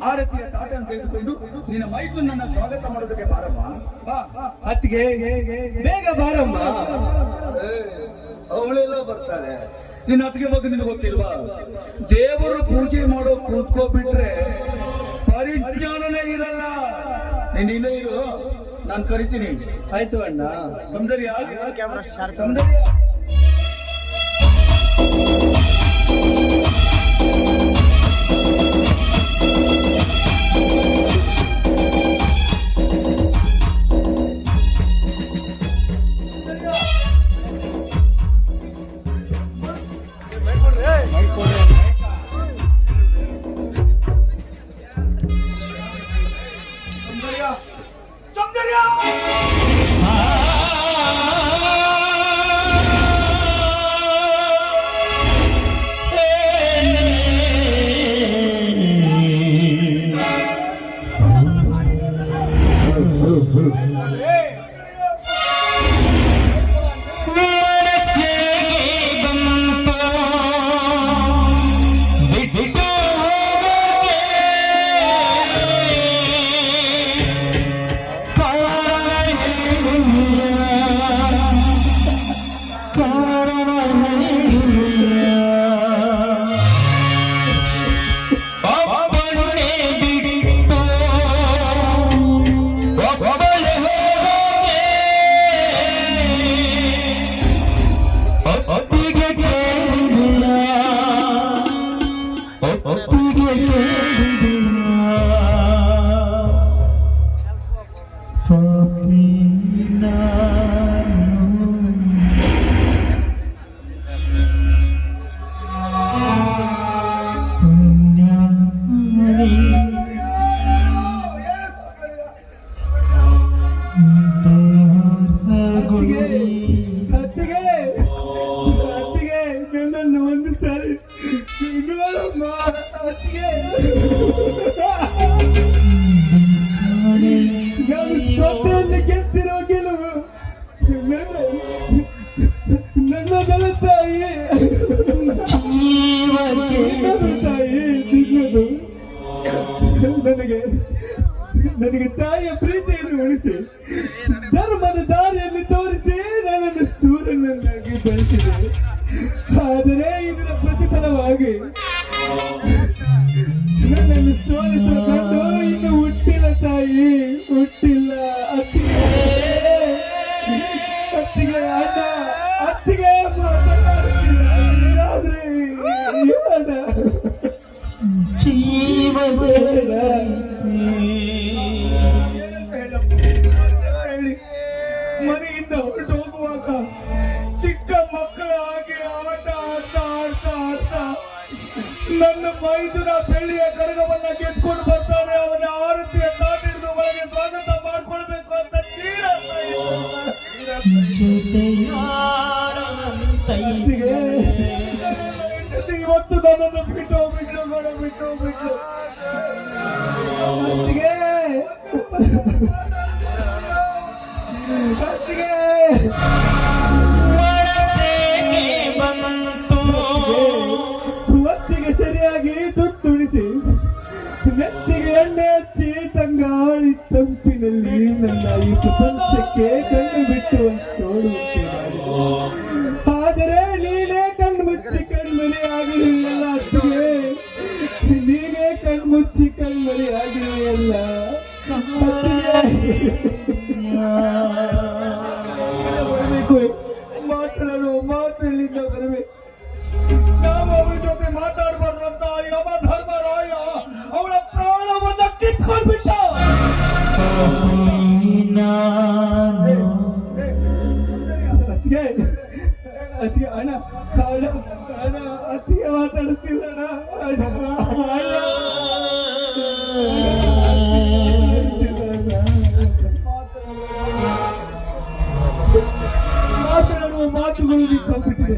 ಆರತಿಯ ತಾಟನ್ನು ತೆಗೆದುಕೊಂಡು ನಿನ್ನ ಮೈದುನನ್ನ ಸ್ವಾಗತ ಮಾಡೋದಕ್ಕೆ ಬಾರಮ್ಮ. ಅತ್ತಿಗೆ ಬೇಗ ಬಾರಮ್ಮ. ಅವಳೆಲ್ಲ ಬರ್ತಾಳೆ. ನಿನ್ನ ಅತ್ತಿಗೆ ಬಗ್ಗೆ ನಿನಗೆ ಗೊತ್ತಿಲ್ವಾ? ದೇವರು ಪೂಜೆ ಮಾಡೋ ಕೂತ್ಕೋಬಿಟ್ರೆ ಪರಿಜ್ಞಾನನೇ ಇರಲ್ಲ. ನೀನ್ ಇಲ್ಲೇ ಇರು, ನಾನು ಕರಿತೀನಿ. ಆಯ್ತು ಅಣ್ಣ. ಸೌಂದರ್ಯ, ಸೌಂದರ್ಯ. ಗೆದ್ದಿರೋ ಗೆಲುವು ನನ್ನದಲ್ಲ ತಾಯಿ, ನಿನ್ನದು ತಾಯಿ, ನಿನ್ನದು. ನನಗೆ ತಾಯಿಯ ಪ್ರೀತಿಯನ್ನು ಉಳಿಸಿ ಧರ್ಮದ ದಾರಿಯಲ್ಲಿ ತೋರಿಸಿ ನನ್ನನ್ನು ಸೂರ್ಯನನ್ನಾಗಿ ಬೆಳೆಸಿದೆ. ಆದರೆ ಇದರ ಪ್ರತಿಫಲವಾಗಿ ನನ್ನನ್ನು ಸೋಲಿಸುವ ಕಂಡು ಇನ್ನು ಹುಟ್ಟಿಲ್ಲ ತಾಯಿ, ಹುಟ್ಟಿಲ್ಲ. ಅತ್ತಿಗೆ ಅಣ್ಣ, ಅತ್ತಿಗೆ ಮಾತನಾಡುತ್ತಿಲ್ಲ. ಆದ್ರೆ ಅಣ್ಣ ಜೀವ ಬೇಡ ಹೇಳಿ. ಮನೆಯಿಂದ ಹೊರಟು ಹೋಗುವಾಗ ಚಿಕ್ಕ ಮಕ್ಕಳ ಹಾಗೆ ಆಟ ಆಡ್ತಾ ಆಡ್ತಾ ಆಡ್ತಾ ನನ್ನ ಮೈದುನ ಬೆಳ್ಳಿಯ ಕಡಗವನ್ನ ಗೆದ್ಕೊಂಡು ಬರ್ತಾನೆ. ಅವನ ಆರತಿಯ ತಾಟಿಡಿದು ಒಳಗೆ ಸ್ವಾಗತ ಮಾಡ್ಕೊಳ್ಬೇಕು ಅಂತ ಇವತ್ತು ನನ್ನನ್ನು ಬಿಟ್ಟು ಬಿಟ್ಟು ಬಿಟ್ಟು ಬಿಟ್ಟು ಹೊತ್ತಿಗೆ ಸರಿಯಾಗಿ ತುತ್ತುಣಿಸಿ ನೆತ್ತಿಗೆ ಎಣ್ಣೆ ಹಚ್ಚಿ ತಂಗಾಳಿ ತಂಪಿನಲ್ಲಿ ನನ್ನ ಈ ಪ್ರಪಂಚಕ್ಕೆ ಕಣ್ಣು ಬಿಟ್ಟು ನೋಡುವಂತೆ ಮಾಡಿದೆ. ಆದರೆ ನೀನೇ ಕಣ್ಮುಚ್ಚಿ ಕಣ್ಮರಿ ಆಗಿರುವೆಯಲ್ಲ ಅತ್ತಿಗೆ, ನೀನೇ ಕಣ್ಮುಚ್ಚಿ ಕಣ್ಮರಿ ಆಗಿರುವೆಯಲ್ಲ. ಬರಬೇಕು, ಮಾತನಾಡುವ ಮಾತಲ್ಲಿಂದ ಬರಬೇಕು. ನಾವು ಅವಳ ಜೊತೆ ಮಾತಾಡಬಾರ್ದಂತ ಯಮ ಧರ್ಮರಾಯ ಅವಳ ಪ್ರಾಣವನ್ನ ಕಿತ್ಕೊಂಡ್ಬಿಟ್ಟ. ಅತ್ತಿಗೆ ಅತ್ತಿಗೆ ಅಣ್ಣ ಅಣ್ಣ ಅಣ್ಣ ಅತ್ತಿಗೆ ಮಾತಾಡಿಸ್ತಿಲ್ಲ ಮಾತನಾಡುವ ಮಾತುಗಳು ನಿಂತೋಗ್ಬಿಟ್ಟಿದೆ.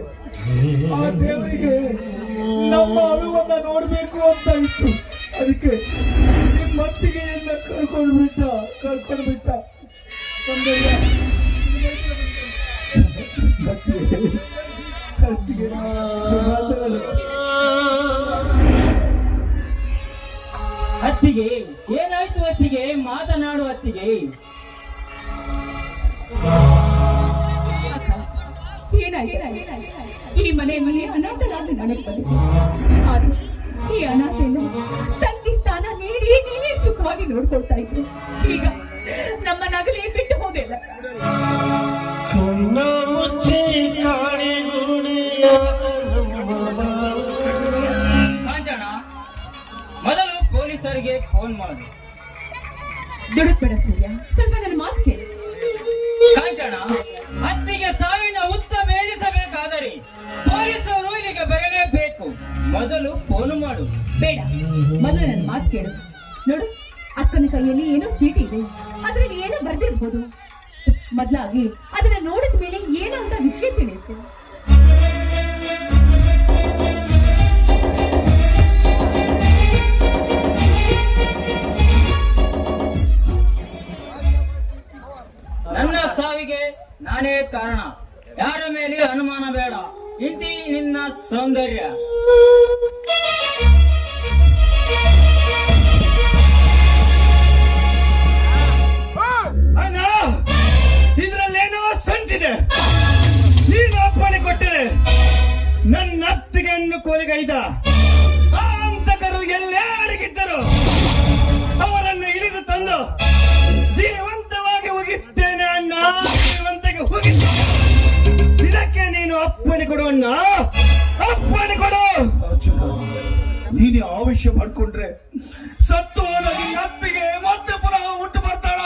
ಆ ದೇವರಿಗೆ ನಮ್ಮ ಅಳುವನ್ನ ನೋಡ್ಬೇಕು ಅಂತ ಇತ್ತು. ಅದಕ್ಕೆ ನಿಮ್ಮತ್ತಿಗೆಯನ್ನ ಕರ್ಕೊಂಡ್ಬಿಟ್ಟ. ಅತ್ತಿಗೆ ಅತ್ತಿಗೆ ಏನಾಯ್ತು ಅತ್ತಿಗೆ? ಮಾತನಾಡು ಅತ್ತಿಗೆ. ಈ ಮನೆಯಲ್ಲಿ ಅನಾಥರಾದ ನನಗೆ ಬಂದಿದೆ. ಆದ್ರೆ ಈ ಅನಾಥೆಯನ್ನು ತಂಗಿ ಸ್ಥಾನ ನೀಡಿ ನೀವೇ ಸುಖವಾಗಿ ನೋಡ್ಕೊಳ್ತಾ ಇದ್ರು. ಈಗ ನಮ್ಮ ನಗಲಿ ಬಿಟ್ಟು ಹೋಗಿಲ್ಲ. ಕಾಂಚನ, ಮೊದಲು ಪೊಲೀಸರಿಗೆ ಫೋನ್ ಮಾಡು. ದುಡುಕ್ಬೇಡ ಸೂರ್ಯ, ಸ್ವಲ್ಪ ನನ್ನ ಮಾತು ಕೇಳಿ. ಕಾಂಚನ, ಅತ್ತಿಗೆ ಸಾವಿನ ಹುತ್ತ ಭೇದಿಸಬೇಕಾದರೆ ಪೊಲೀಸರು ಇಲ್ಲಿಗೆ ಬರಲೇಬೇಕು. ಮೊದಲು ಫೋನ್ ಮಾಡು. ಬೇಡ, ಮೊದಲು ನನ್ನ ಮಾತು ಕೇಳು. ನೋಡು, ಅಕ್ಕನ ಕೈಯಲ್ಲಿ ಏನೋ ಚೀಟಿ ಇದೆ, ಅದ್ರಲ್ಲಿ ಏನೋ ಬರ್ದಿರ್ಬೋದು. ಮೊದಲಾಗಿ ಅದನ್ನ ನೋಡಿದ ಮೇಲೆ ಏನು ಅಂತ ವಿಷಯ ತಿಳಿಯುತ್ತೆ. ನನ್ನ ಸಾವಿಗೆ ನಾನೇ ಕಾರಣ. ಯಾರ ಮೇಲೆ ಅನುಮಾನ ಬೇಡ. ಇಂತಿ ನಿನ್ನ ಸೌಂದರ್ಯ. ಅಣ್ಣ, ಇದ್ರಲ್ಲೇನೋ ಸಂತಿದೆ. ನೀನು ಅಪ್ಪಣೆ ಕೊಟ್ಟರೆ ನನ್ನ ಅತ್ತಿಗೆ ಹೆಣ್ಣು ಕೋಲಿಗೈದ ಆ ಅಂತಕರು ಎಲ್ಲೇ ಅಡಗಿದ್ದರು ಅವರನ್ನು ಹಿಡಿದು ತಂದು ಜೀವಂತವಾಗಿ ಹೋಗಿದ್ದೇನೆ ಅಣ್ಣ. ಜೀವಂತಕ್ಕೆ ಹೋಗಿದ್ದೇನೆ. ಇದಕ್ಕೆ ನೀನು ಅಪ್ಪಣೆ ಕೊಡು ಅಣ್ಣ, ಅಪ್ಪಣೆ ಕೊಡು. ನೀನೇ ಆವೇಶ ಮಾಡ್ಕೊಂಡ್ರೆ ಸತ್ತು ಹೋದ ನಿನ್ನ ಅತ್ತಿಗೆ ಮತ್ತೆ ಪುನಃ ಹುಟ್ಟು ಬರ್ತಾಳ.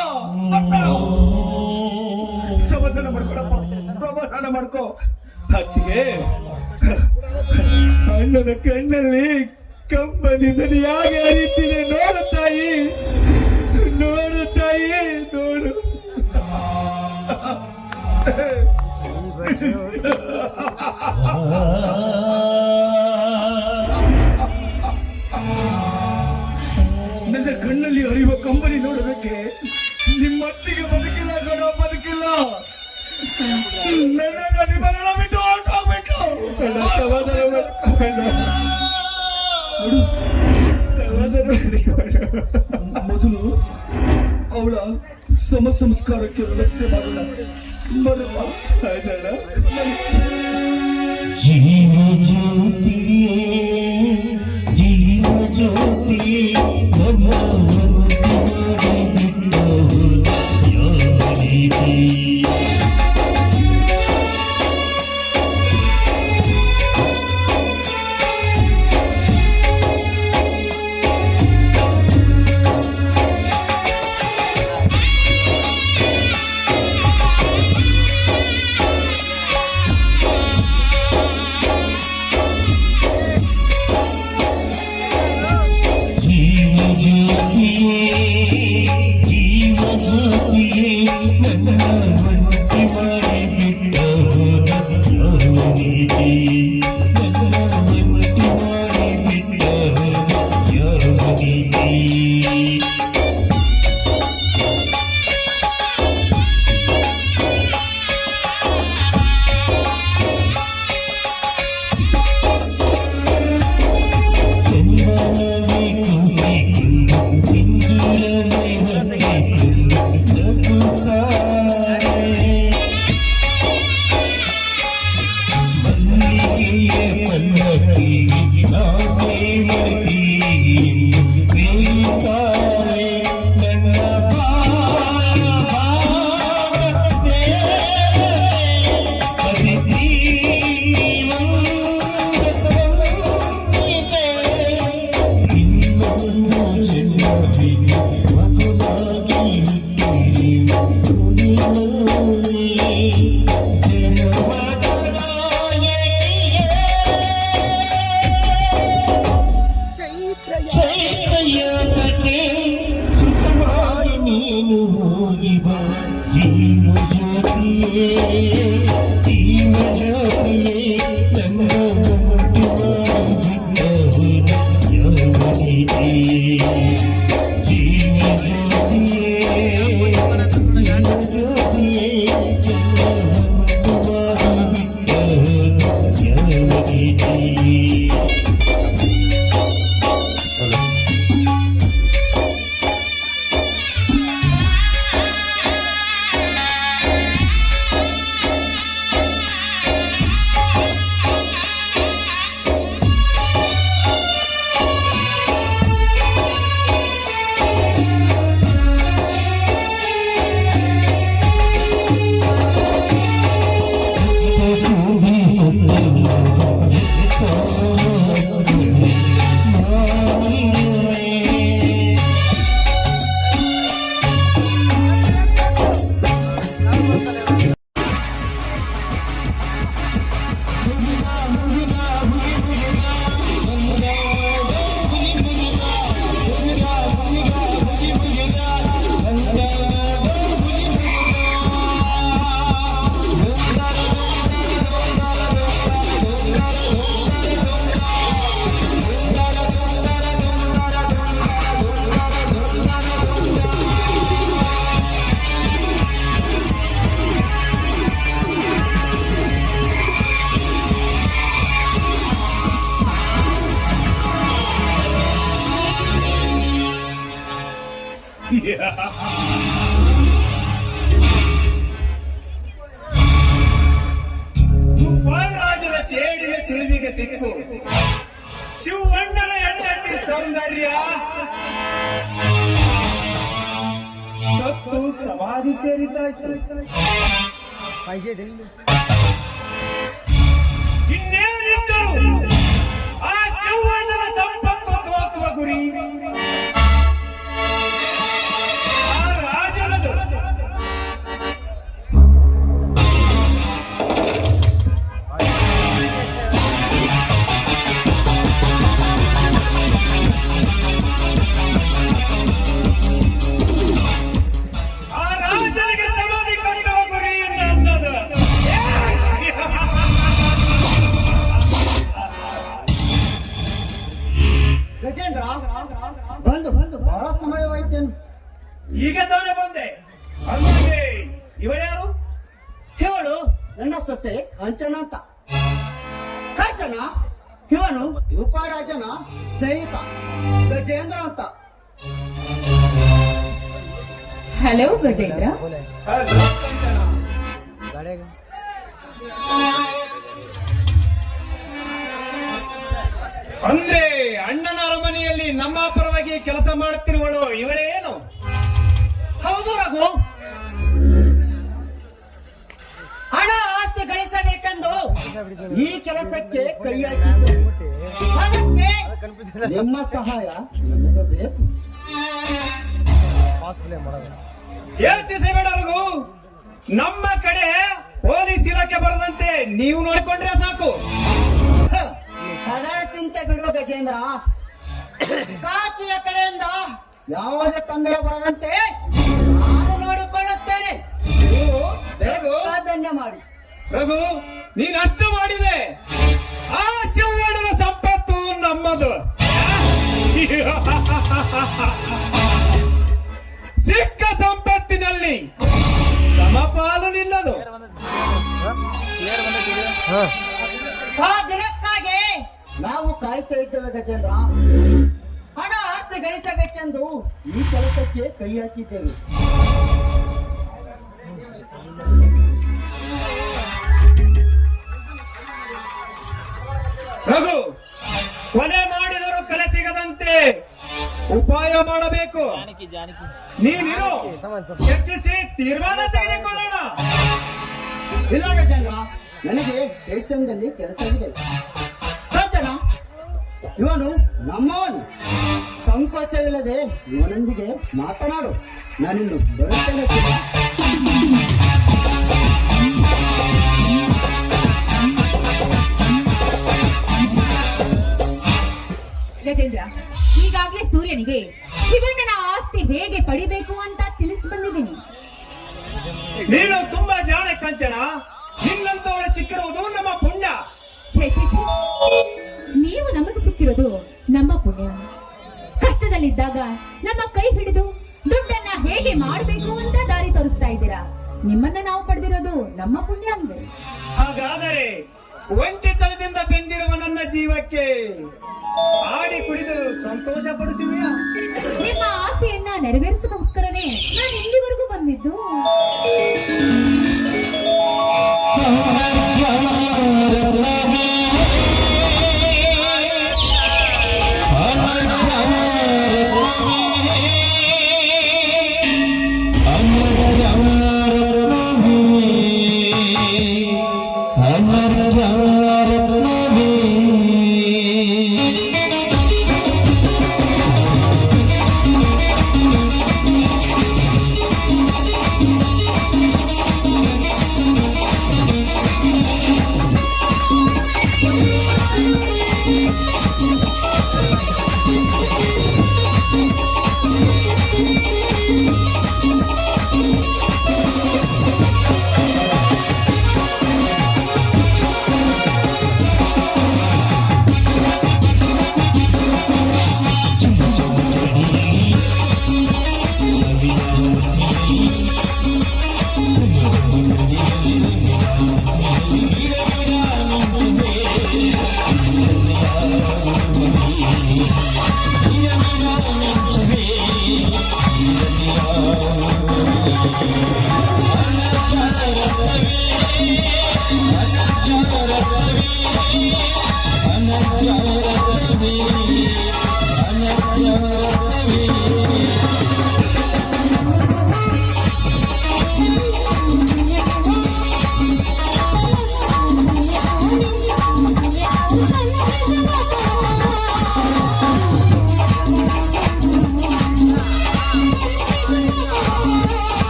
ಸಮಾಧಾನ ಮಾಡ್ಕೊಳಪ್ಪ, ಸಮಾಧಾನ ಮಾಡ್ಕೋ. ಅತ್ತಿಗೆ, ಅಣ್ಣನ ಕಣ್ಣಲ್ಲಿ ಕಂಬನಿ ನದಿಯಾಗಿ ಹರಿತಿದೆ. ನೋಡು ತಾಯಿ, ನೋಡು ತಾಯಿ, ನೋಡು. ನನ್ನ ಕಣ್ಣಲ್ಲಿ ಹರಿಯುವ ಕಂಬನಿ ನೋಡೋದಕ್ಕೆ ನಿಮ್ಮ ಅತ್ತಿಗೆ ಬದುಕಿಲ್ಲ ಕಣೋ, ಬದುಕಿಲ್ಲ. ನನ್ನ ನಿಮ್ಮನ್ನ ಬಿಟ್ಟು ಹೊರಟೋಗ್ಬಿಟ್ಟು. ಸಮಾಧಾನ ಮಾಡಿಕೊಂಡು ನೋಡು, ಸಮಾಧಾನ ಮಾಡಿಕೊಂಡು ಮೊದಲು ಅವಳ ಸಂಸ್ಕಾರಕ್ಕೆ ವ್ಯವಸ್ಥೆ ಮಾಡೋಣ. ಬರಪ್ಪ. ಆಯ್ತಣ್ಣ. ಜೀವ ಜ್ಯೋತಿಯೇ, ಜೀವ ಜ್ಯೋತಿಯೇ, ನಮ್ಮ ಜೀವ ರಾಜನ ಸೇಡಿನ ಸುಳಿವಿಗೆ ಸಿಕ್ಕು ಶಿವಣ್ಣನ ಹೆಂಡತಿ ಸೌಂದರ್ಯ ಸತ್ತು ಸಮಾಧಿ ಸೇರಿದ್ದಾಯ್ತು. ಇನ್ನೇನಿದ್ದರು ಆ ಶಿವಣ್ಣನ ಸಂಪತ್ತು ದೋಚುವ ಗುರಿ ಆ ರಾಜನದು. ಆ ರಾಜನಿಗೆ ಸಮಾಧಿ ಕಟ್ಟುವ ಗುರಿ ನನ್ನದು. ಗಜೇಂದ್ರ ಬಂದು ಬಹಳ ಸಮಯವಾಯ್ತೇನು? ಈಗ ತಾನೇ ಬಂದೆ. ಅಂದ್ರೆ ಇವಳ್ಯಾರು? ಇವಳು ನನ್ನ ಸೊಸೆ ಕಾಂಚನ ಅಂತ. ಕಾಂಚನ ಇವನು ಉಪರಾಜನ ಸ್ನೇಹಿತ ಗಜೇಂದ್ರ ಅಂತ. ಹಲೋ ಗಜೇಂದ್ರ. ಅಂದ್ರೆ ಅಣ್ಣನ ಅರಮನೆಯಲ್ಲಿ ನಮ್ಮ ಪರವಾಗಿ ಕೆಲಸ ಮಾಡುತ್ತಿರುವಳು ಇವಳೇನು? ಹೌದು ರಘು, ಹಣ ಆಸ್ತಿ ಗಳಿಸಬೇಕೆಂದು ಈ ಕೆಲಸಕ್ಕೆ ಕೈ ಹಾಕಿದ್ದೆ. ಅದಕ್ಕೆ ನಿಮ್ಮ ಸಹಾಯ ನನಗೆ ಬೇಕು. ಯೋಚಿಸಬೇಡ ರಘು, ನಮ್ಮ ಕಡೆ ಪೊಲೀಸ್ ಇಲಾಖೆ ಬರದಂತೆ ನೀವು ನೋಡಿಕೊಂಡ್ರೆ ಸಾಕು. ಅದರ ಚಿಂತೆ ಬಿಡುವ ಗಜೇಂದ್ರ. ಕಾಕಿಯ ಕಡೆಯಿಂದ ಯಾವುದೇ ತೊಂದರೆ ಬರದಂತೆ ನಾನು ನೋಡಿಕೊಳ್ಳುತ್ತೇನೆ. ನೀವು ಬೇಕಾದನ್ನೇ ಮಾಡಿ. ರಘು, ನೀನಷ್ಟು ಮಾಡಿದೆ, ಆ ಶಿವಣ್ಣನ ಸಂಪತ್ತು ನಮ್ಮದು. ಸಿಕ್ಕ ಸಂಪತ್ತಿನಲ್ಲಿ ಸಮಪಾಲು ನಿಲ್ಲದು. ಆ ದಿನಕ್ಕಾಗಿ ನಾವು ಕಾಯ್ತಾ ಇದ್ದೇವೆ ಗಜೇಂದ್ರ. ಹಣ ಆಸ್ತಿ ಗಳಿಸಬೇಕೆಂದು ಈ ಕೆಲಸಕ್ಕೆ ಕೈ ಹಾಕಿದ್ದೇವೆ. ರಘು, ಕೊಲೆ ಮಾಡಿದರೂ ಕಲೆ ಸಿಗದಂತೆ ಉಪಾಯ ಮಾಡಬೇಕು. ನೀನಿರು, ಚರ್ಚಿಸಿ ತೀರ್ಮಾನ ತೆಗೆದುಕೊಳ್ಳೋಣ. ಇಲ್ಲ ಗಜೇಂದ್ರ, ನನಗೆ ಸ್ಟೇಷನ್ದಲ್ಲಿ ಕೆಲಸವಿದೆ. ಕಾಂಚನ ಇವನು ನಮ್ಮವನು. ಸಂಕೋಚವಿಲ್ಲದೆ ಇವನೊಂದಿಗೆ ಮಾತನಾಡು. ನಾನಿನ್ನು ಬರುತ್ತೇನೆ. ಗಜೇಂದ್ರ, ಈಗಾಗಲೇ ಸೂರ್ಯನಿಗೆ ಶಿವಣ್ಣನ ಆಸ್ತಿ ಹೇಗೆ ಪಡಿಬೇಕು ಅಂತ ತಿಳಿಸಿ ಬಂದಿದ್ದೀನಿ. ನೀನು ತುಂಬಾ ಜಾಣೆ ಕಾಂಚನ. ನಿನ್ನಂತವರ ಸಿಕ್ಕಿರುವುದು ನಮ್ಮ ಪುಣ್ಯ. ಛೇ ಛೇ ಛೇ, ನೀವು ನಮಗೆ ಸಿಕ್ಕಿರೋದು ನಮ್ಮ ಪುಣ್ಯ. ಕಷ್ಟದಲ್ಲಿದ್ದಾಗ ನಮ್ಮ ಕೈ ಹಿಡಿದು ದುಡ್ಡನ್ನ ಹೇಗೆ ಮಾಡಬೇಕು ಅಂತ ದಾರಿ ತೋರಿಸ್ತಾ ಇದ್ದೀರಾ. ನಿಮ್ಮನ್ನ ನಾವು ಪಡೆದಿರೋದು ನಮ್ಮ ಪುಣ್ಯ ಅಂದ್ರೆ. ಹಾಗಾದರೆ ಒಂಟಿತನದಿಂದ ಬೆಂದಿರುವ ನನ್ನ ಜೀವಕ್ಕೆ ಆಡಿ ಕುಡಿದು ಸಂತೋಷ ಪಡಿಸುವೆಯಾ? ನಿಮ್ಮ ಆಸೆಯನ್ನ ನೆರವೇರಿಸೋಸ್ಕರನೇ ನಾನು ಇಲ್ಲಿವರೆಗೂ ಬಂದಿದ್ದು.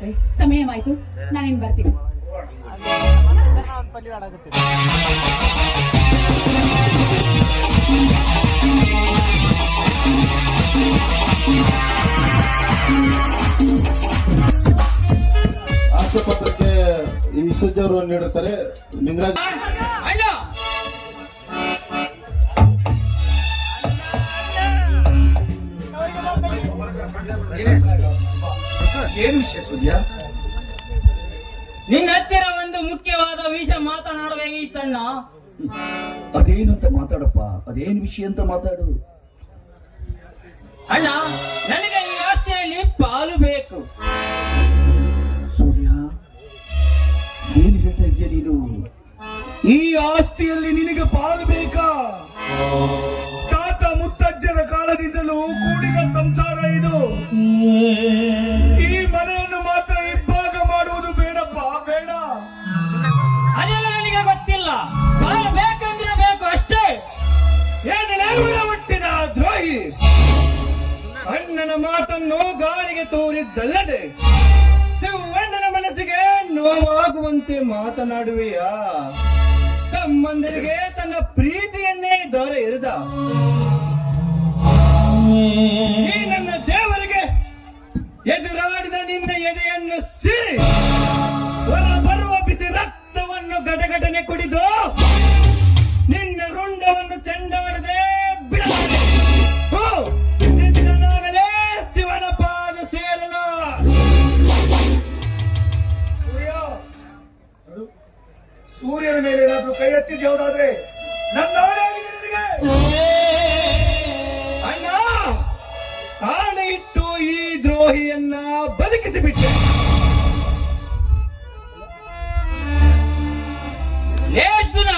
ಹಾಗಾದ್ರೆ ಸಮಯವಾಯ್ತು, ನಾನೇನ್ ಬರ್ತೀನಿ. ಆಸ್ತಿ ಪತ್ರಕ್ಕೆ ಈ ಅವರು ನೀಡುತ್ತಾರೆ. ನಿಂಗರಾಜ್ ಅಣ್ಣ ಏನು ವಿಷಯ ಸೂರ್ಯ? ನಿನ್ನ ಹತ್ತಿರ ಒಂದು ಮುಖ್ಯವಾದ ವಿಷಯ ಮಾತನಾಡಬೇಕಿತ್ತಣ್ಣ. ಅದೇನು ಅಂತ ಮಾತಾಡಪ್ಪ, ಅದೇನು ವಿಷಯ ಅಂತ ಮಾತಾಡು. ಅಣ್ಣ, ನನಗೆ ಈ ಆಸ್ತಿಯಲ್ಲಿ ಪಾಲು ಬೇಕು. ಸೂರ್ಯ, ಏನ್ ಹೇಳ್ತಾ ಇದ್ದೀಯ ನೀನು? ಈ ಆಸ್ತಿಯಲ್ಲಿ ನಿನಗೆ ಪಾಲು ಬೇಕಾ? ತಾತ ಮುತ್ತಜ್ಜರ ಕಾಲದಿಂದಲೂ ಕೂಡಿದ ಸಂಸಾರ ಇದು. ಈ ಮನೆಯನ್ನು ಮಾತ್ರ ಇಬ್ಬಾಗ ಮಾಡುವುದು ಬೇಡಪ್ಪ, ಬೇಡ. ಅದೆಲ್ಲ ನನಗೆ ಗೊತ್ತಿಲ್ಲ. ಪಾಲು ಬೇಕಂದ್ರೆ ಬೇಕು ಅಷ್ಟೇ. ಏನೆಲ್ಲ ಹುಟ್ಟಿದ ದ್ರೋಹಿ, ಅಣ್ಣನ ಮಾತನ್ನು ಗಾಳಿಗೆ ತೋರಿದ್ದಲ್ಲದೆ ಶಿವಣ್ಣನ ಮನಸ್ಸಿಗೆ ನೋವಾಗುವಂತೆ ಮಾತನಾಡುವೆಯಾ? ತಮ್ಮಂದಿರಿಗೆ ತನ್ನ ಪ್ರೀತಿಯನ್ನೇ ದೊರೆ ಎರೆದ ಈ ನನ್ನ ದೇವರಿಗೆ ಎದುರಾಡಿದ ನಿನ್ನ ಎದೆಯನ್ನು ಸಿಳಿ ಹೊರ ಬರುವ ಬಿಸಿ ರಕ್ತವನ್ನು ಘಟಘಟನೆ ಕುಡಿದು ನಿನ್ನ ರುಂಡವನ್ನು ಚೆಂಡಾಡದೆ ಬಿಡಲಾರೆ. ಸಿದ್ಧನಾಗಲೇ ಶಿವನ ಪಾದ ಸೇರಲ. ಸೂರ್ಯನ ಮೇಲೆ ಏನಾದ್ರೂ ಕೈ ಎತ್ತಿದ್ದು ಯಾವುದಾದ್ರೆ ನನ್ನ ಆಣೆ ಆಗಿದೆ ನಿನಗೆ. ಅಣ್ಣ, ಆಣೆ ಇಟ್ಟು ಈ ದ್ರೋಹಿಯನ್ನ ಬದುಕಿಸಿಬಿಟ್ಟೆ. ಲೇರ್ಜುನ,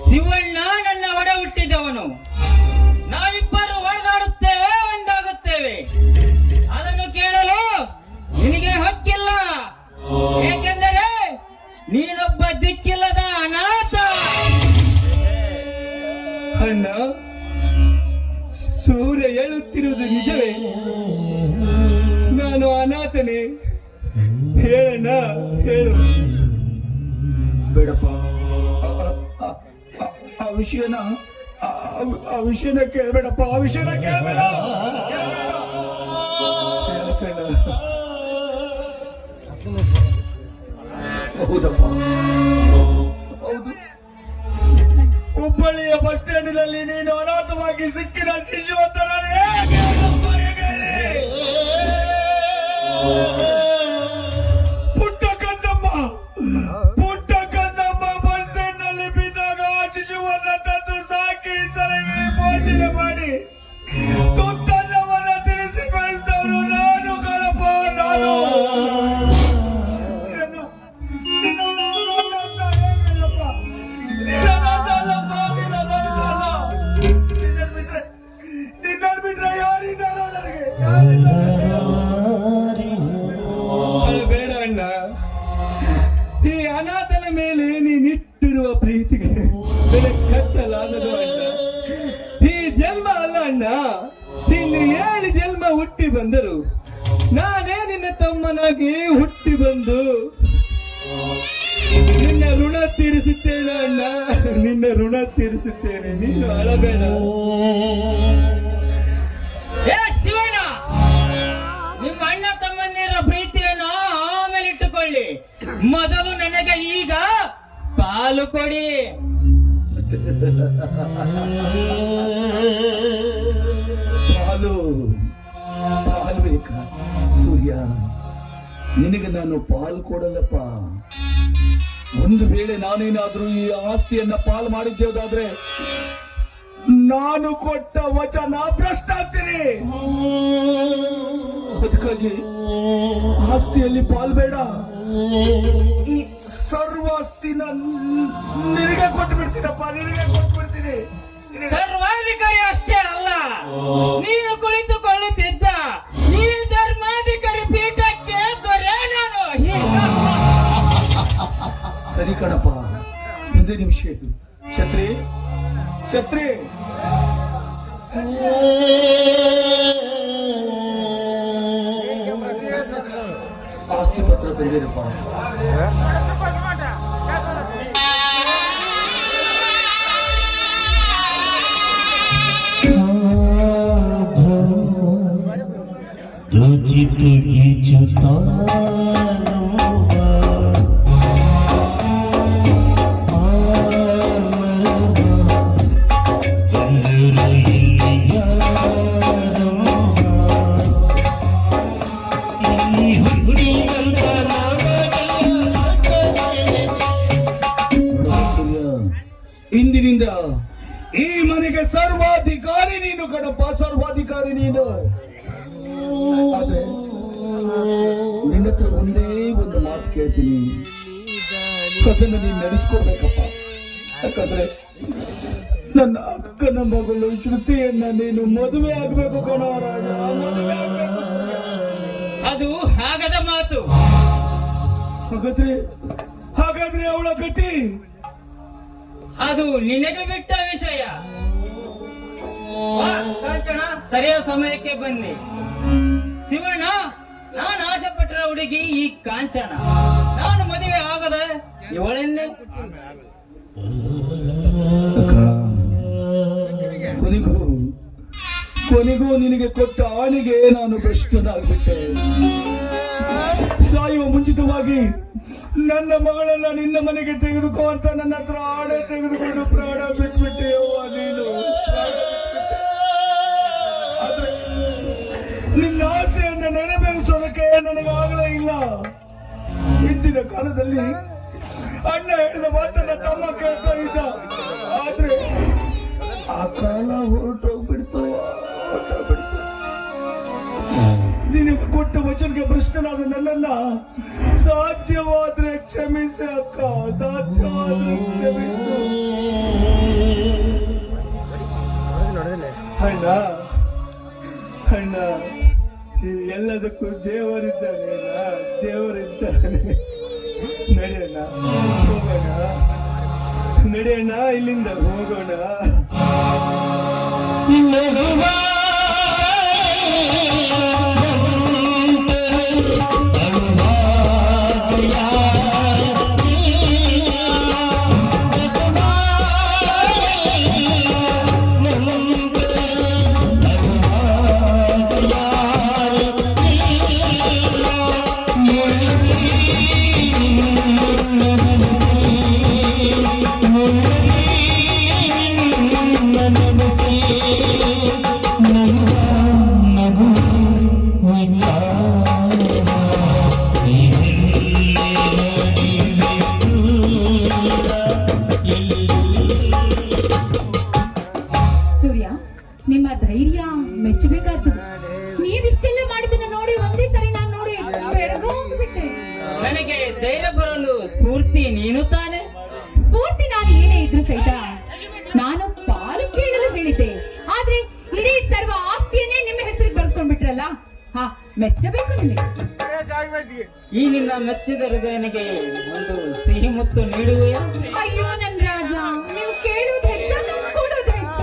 ಶಿವಣ್ಣ ನನ್ನ ಒಡ ಹುಟ್ಟಿದವನು. ನಾವಿಬ್ಬರು ಹೊಡೆದಾಡುತ್ತೇವೆ, ಒಂದಾಗುತ್ತೇವೆ. ಅದನ್ನು ಕೇಳಲು ನಿನಗೆ ಹಕ್ಕಿಲ್ಲ. ಏಕೆಂದರೆ ನೀನೊಬ್ಬ ದಿಕ್ಕಿಲ್ಲದ ಅನಾಥ. ಅಣ್ಣ, ಸೂರ್ಯ ಹೇಳುತ್ತಿರುವುದು ನಿಜವೇ? ನಾನು ಅನಾಥನೇ? ಹೇಳಣ್ಣ, ಹೇಳು. ಬೇಡಪ್ಪ, ಆ ವಿಷಯನ ಆ ವಿಷಯನ ಕೇಳಬೇಡಪ್ಪ, ಆ ವಿಷಯನ ಕೇಳಬೇಡ. ಹೌದಪ್ಪ, ಹೌದು. ಹುಬ್ಬಳ್ಳಿಯ ಬಸ್ ಸ್ಟ್ಯಾಂಡಿನಲ್ಲಿ ನೀನು ಅನಾಥವಾಗಿ ಸಿಕ್ಕಿದ ಶಿಶು ಅಂತ ನಾನು ಹೇಗೆ ಹೇಳಿ? ಪುಟ್ಟ ಕಂದಮ್ಮ ಬಸ್ ಸ್ಟ್ಯಾಂಡ್ ನಲ್ಲಿ ಬಿದ್ದಾಗ ಆ ಶಿಶುವನ್ನ ತಂದು ಸಾಕಿ ಸಲಹೆ ಪೋಷಣೆ ಮಾಡಿ ತುತ್ತನ್ನವನ್ನ ತಿನ್ನಿಸಿ ಬೆಳೆಸಿದವರು ನಾನು ಕಣಪ್ಪ, ನಾನು. ನಿನ್ನ ಬಿಟ್ರೆ ಯಾರಿದ್ದಾರೋ ನನಗೆ? ಬೇಡ ಅಣ್ಣ, ಈ ಅನಾಥನ ಮೇಲೆ ನೀನಿಟ್ಟಿರುವ ಪ್ರೀತಿಗೆ ಬೆಲೆ ಕಟ್ಟಲಾಗದು ಅಣ್ಣ. ಈ ಜನ್ಮ ಅಲ್ಲ ಅಣ್ಣ, ಇನ್ನು 7 ಜನ್ಮ ಹುಟ್ಟಿ ಬಂದರು ನಾನೇ ನಿನ್ನ ತಮ್ಮನಾಗಿ ಹುಟ್ಟಿ ಬಂದು ನಿನ್ನ ಋಣ ತೀರಿಸುತ್ತೇನೆ ಅಣ್ಣ, ನಿನ್ನ ಋಣ ತೀರಿಸುತ್ತೇನೆ. ನೀನು ಅಳಬೇಡ. ಏ ಶಿವಣ್ಣ, ನಿಮ್ಮ ಅಣ್ಣ ತಮ್ಮಂದಿರ ಪ್ರೀತಿಯನ್ನು ಆಮೇಲೆ ಇಟ್ಟುಕೊಳ್ಳಿ. ಮೊದಲು ನನಗೆ ಈಗ ಪಾಲು ಕೊಡಿ. ಪಾಲು ಬೇಕಾ? ಸೂರ್ಯ, ನಿನಗೆ ನಾನು ಪಾಲು ಕೊಡಲ್ಲಪ್ಪ. ಒಂದು ವೇಳೆ ನಾನೇನಾದ್ರೂ ಈ ಆಸ್ತಿಯನ್ನ ಪಾಲು ಮಾಡಿದ್ದೇವುದಾದ್ರೆ ನಾನು ಕೊಟ್ಟ ವಚನ ಭ್ರಷ್ಟ ಆಗ್ತೀನಿ. ಅದಕ್ಕಾಗಿ ಆಸ್ತಿಯಲ್ಲಿ ಪಾಲು ಬೇಡ. ಈ ಸರ್ವಾಸ್ತಿನ ನಿನಗೆ ಕೊಟ್ಟು ಬಿಡ್ತೀನಪ್ಪ, ನಿನಗೆ ಕೊಟ್ಟು ಬಿಡ್ತೀನಿ. ಸರ್ವಾಧಿಕಾರಿ ಅಷ್ಟೇ ಅಲ್ಲ, ನೀನು ಕುಳಿತುಕೊಳ್ಳುತ್ತಿದ್ದ ಈ ಧರ್ಮಾಧಿಕಾರಿ ಪೀಠಕ್ಕೆ ದೊರೆ ನಾನು. ಸರಿ ಕಣಪ್ಪ, ಒಂದೇ ನಿಮಿಷ ಇದು. ಛತ್ರಿ ಛತ್ರಿ, ಆಸ್ತಿ ಪತ್ರ ತಂದಿರಪ್ಪ. तुझी चुता ಇಂದಿನಿಂದ ಈ ಮನೆಗೆ ಸರ್ವಾಧಿಕಾರಿ ನೀನು ಕಣಪ್ಪ, ಸರ್ವಾಧಿಕಾರಿ ನೀನು. ಆದ್ರೆ ನಿನ್ನ ಹತ್ರ ಒಂದೇ ಒಂದು ಮಾತು ಕೇಳ್ತೀನಿ, ಅದನ್ನು ನೀನು ನಡೆಸ್ಕೊಡ್ಬೇಕಪ್ಪ. ಯಾಕಂದ್ರೆ ನನ್ನ ಅಕ್ಕನ ಮಗಳು ಶ್ರುತಿಯನ್ನ ನೀನು ಮದುವೆ ಆಗ್ಬೇಕು ಕಣ ರಾಜ, ಮದುವೆ ಆಗ್ಬೇಕು. ಅದು ಹಾಗದ ಮಾತು. ಹಾಗಾದ್ರೆ ಅವಳ ಗತಿ ಅದು ನಿನಗೆ ಬಿಟ್ಟ ವಿಷಯ. ವಾ, ಕಾಂಚನ, ಸರಿಯಾದ ಸಮಯಕ್ಕೆ ಬನ್ನಿ. ಶಿವಣ್ಣ, ನಾನು ಆಸೆ ಪಟ್ಟರ ಹುಡುಗಿ ಈ ಕಾಂಚನ. ನಾನು ಮದುವೆ ಆಗದ ಇವಳನ್ನೇ. ಕೊನೆಗೂ ನಿನಗೆ ಕೊಟ್ಟ ಆಣಿಗೆ ನಾನು ಭ್ರಷ್ಟನಾಗ್ಬಿಟ್ಟೆ. ಸಾಯುವ ಮುಂಚಿತವಾಗಿ ನನ್ನ ಮಗಳನ್ನ ನಿನ್ನ ಮನೆಗೆ ತೆಗೆದುಕೋ ಅಂತ ನನ್ನ ಹತ್ರ ಆಣೆ ತೆಗೆದುಕೊಂಡು ಪ್ರಾಣ ಬಿಟ್ಬಿಟ್ಟೆ ಅವ್ವ ನೀನು. ಆದ್ರೆ ನಿನ್ನ ಆಸೆಯನ್ನ ನೆರವೇರಿಸೋದಕ್ಕೆ ನನಗಾಗಲೇ ಇಲ್ಲ. ಹಿಂದಿನ ಕಾಲದಲ್ಲಿ ಅಣ್ಣ ಹೇಳಿದ ಮಾತನ್ನ ತಮ್ಮ ಕೇಳ್ತಾ ಇದ್ದ. ಆದ್ರೆ ಆ ಕಾಲ ಹೊರಟೋಗ್ಬಿಡ್ತು. ನಿನಗೆ ಕೊಟ್ಟ ವಚನಕ್ಕೆ ಭ್ರಷ್ಟನಾದ ನನ್ನನ್ನ ಸಾಧ್ಯವಾದ್ರೆ ಕ್ಷಮಿಸಿ ಅಕ್ಕ, ಸಾಧ್ಯವಾದ್ರೆ ಕ್ಷಮಿಸು. ಅಣ್ಣ ಅಣ್ಣ, ಎಲ್ಲದಕ್ಕೂ ದೇವರಿದ್ದಾನೆ, ದೇವರಿದ್ದಾನೆ. ನಡೆಯೋಣ, ಹೋಗೋಣ, ನಡೆಯೋಣ, ಇಲ್ಲಿಂದ ಹೋಗೋಣ. ಸೂರ್ಯ, ನಿಮ್ಮ ಧೈರ್ಯ ಮೆಚ್ಚಬೇಕಾದ್ದು. ನೀವಿಷ್ಟೆಲ್ಲ ಮಾಡಿದ್ದನ್ನ ನೋಡಿ ಒಂದೇ ಸರಿ ನಾನು ನೋಡಿ ಬೆರಗೋಗ್ಬಿಟ್ಟೆ. ನನಗೆ ಧೈರ್ಯ ಬರಲು ಸ್ಫೂರ್ತಿ ನೀನು ತಾನೆ. ಸ್ಫೂರ್ತಿ ನಾನು ಏನೇ ಇದ್ರು ಸಹಿತ ನಾನು ಪಾಲು ಕೇಳಲು ಹೇಳಿದ್ದೆ. ಆದ್ರೆ ಇಡೀ ಸರ್ವ ಆಸ್ತಿಯನ್ನೇ ನಿಮ್ಮ ಹೆಸರಿಗೆ ಬರ್ಕೊಂಡ್ಬಿಟ್ರಲ್ಲ, ಹಾ, ಮೆಚ್ಚಬೇಕು ನಿಮಗೆ. ಈ ನಿನ್ನ ಮೆಚ್ಚಿದ ಹೃದಯನಿಗೆ ಒಂದು ಸಿಹಿ ಮುತ್ತು ನೀಡುವೆಯಾ? ಅಯ್ಯೋ ನನ್ ರಾಜ, ನೀವು ಕೇಳುವುದು ಹೆಚ್ಚ, ಕೊಡೋದು ಹೆಚ್ಚ.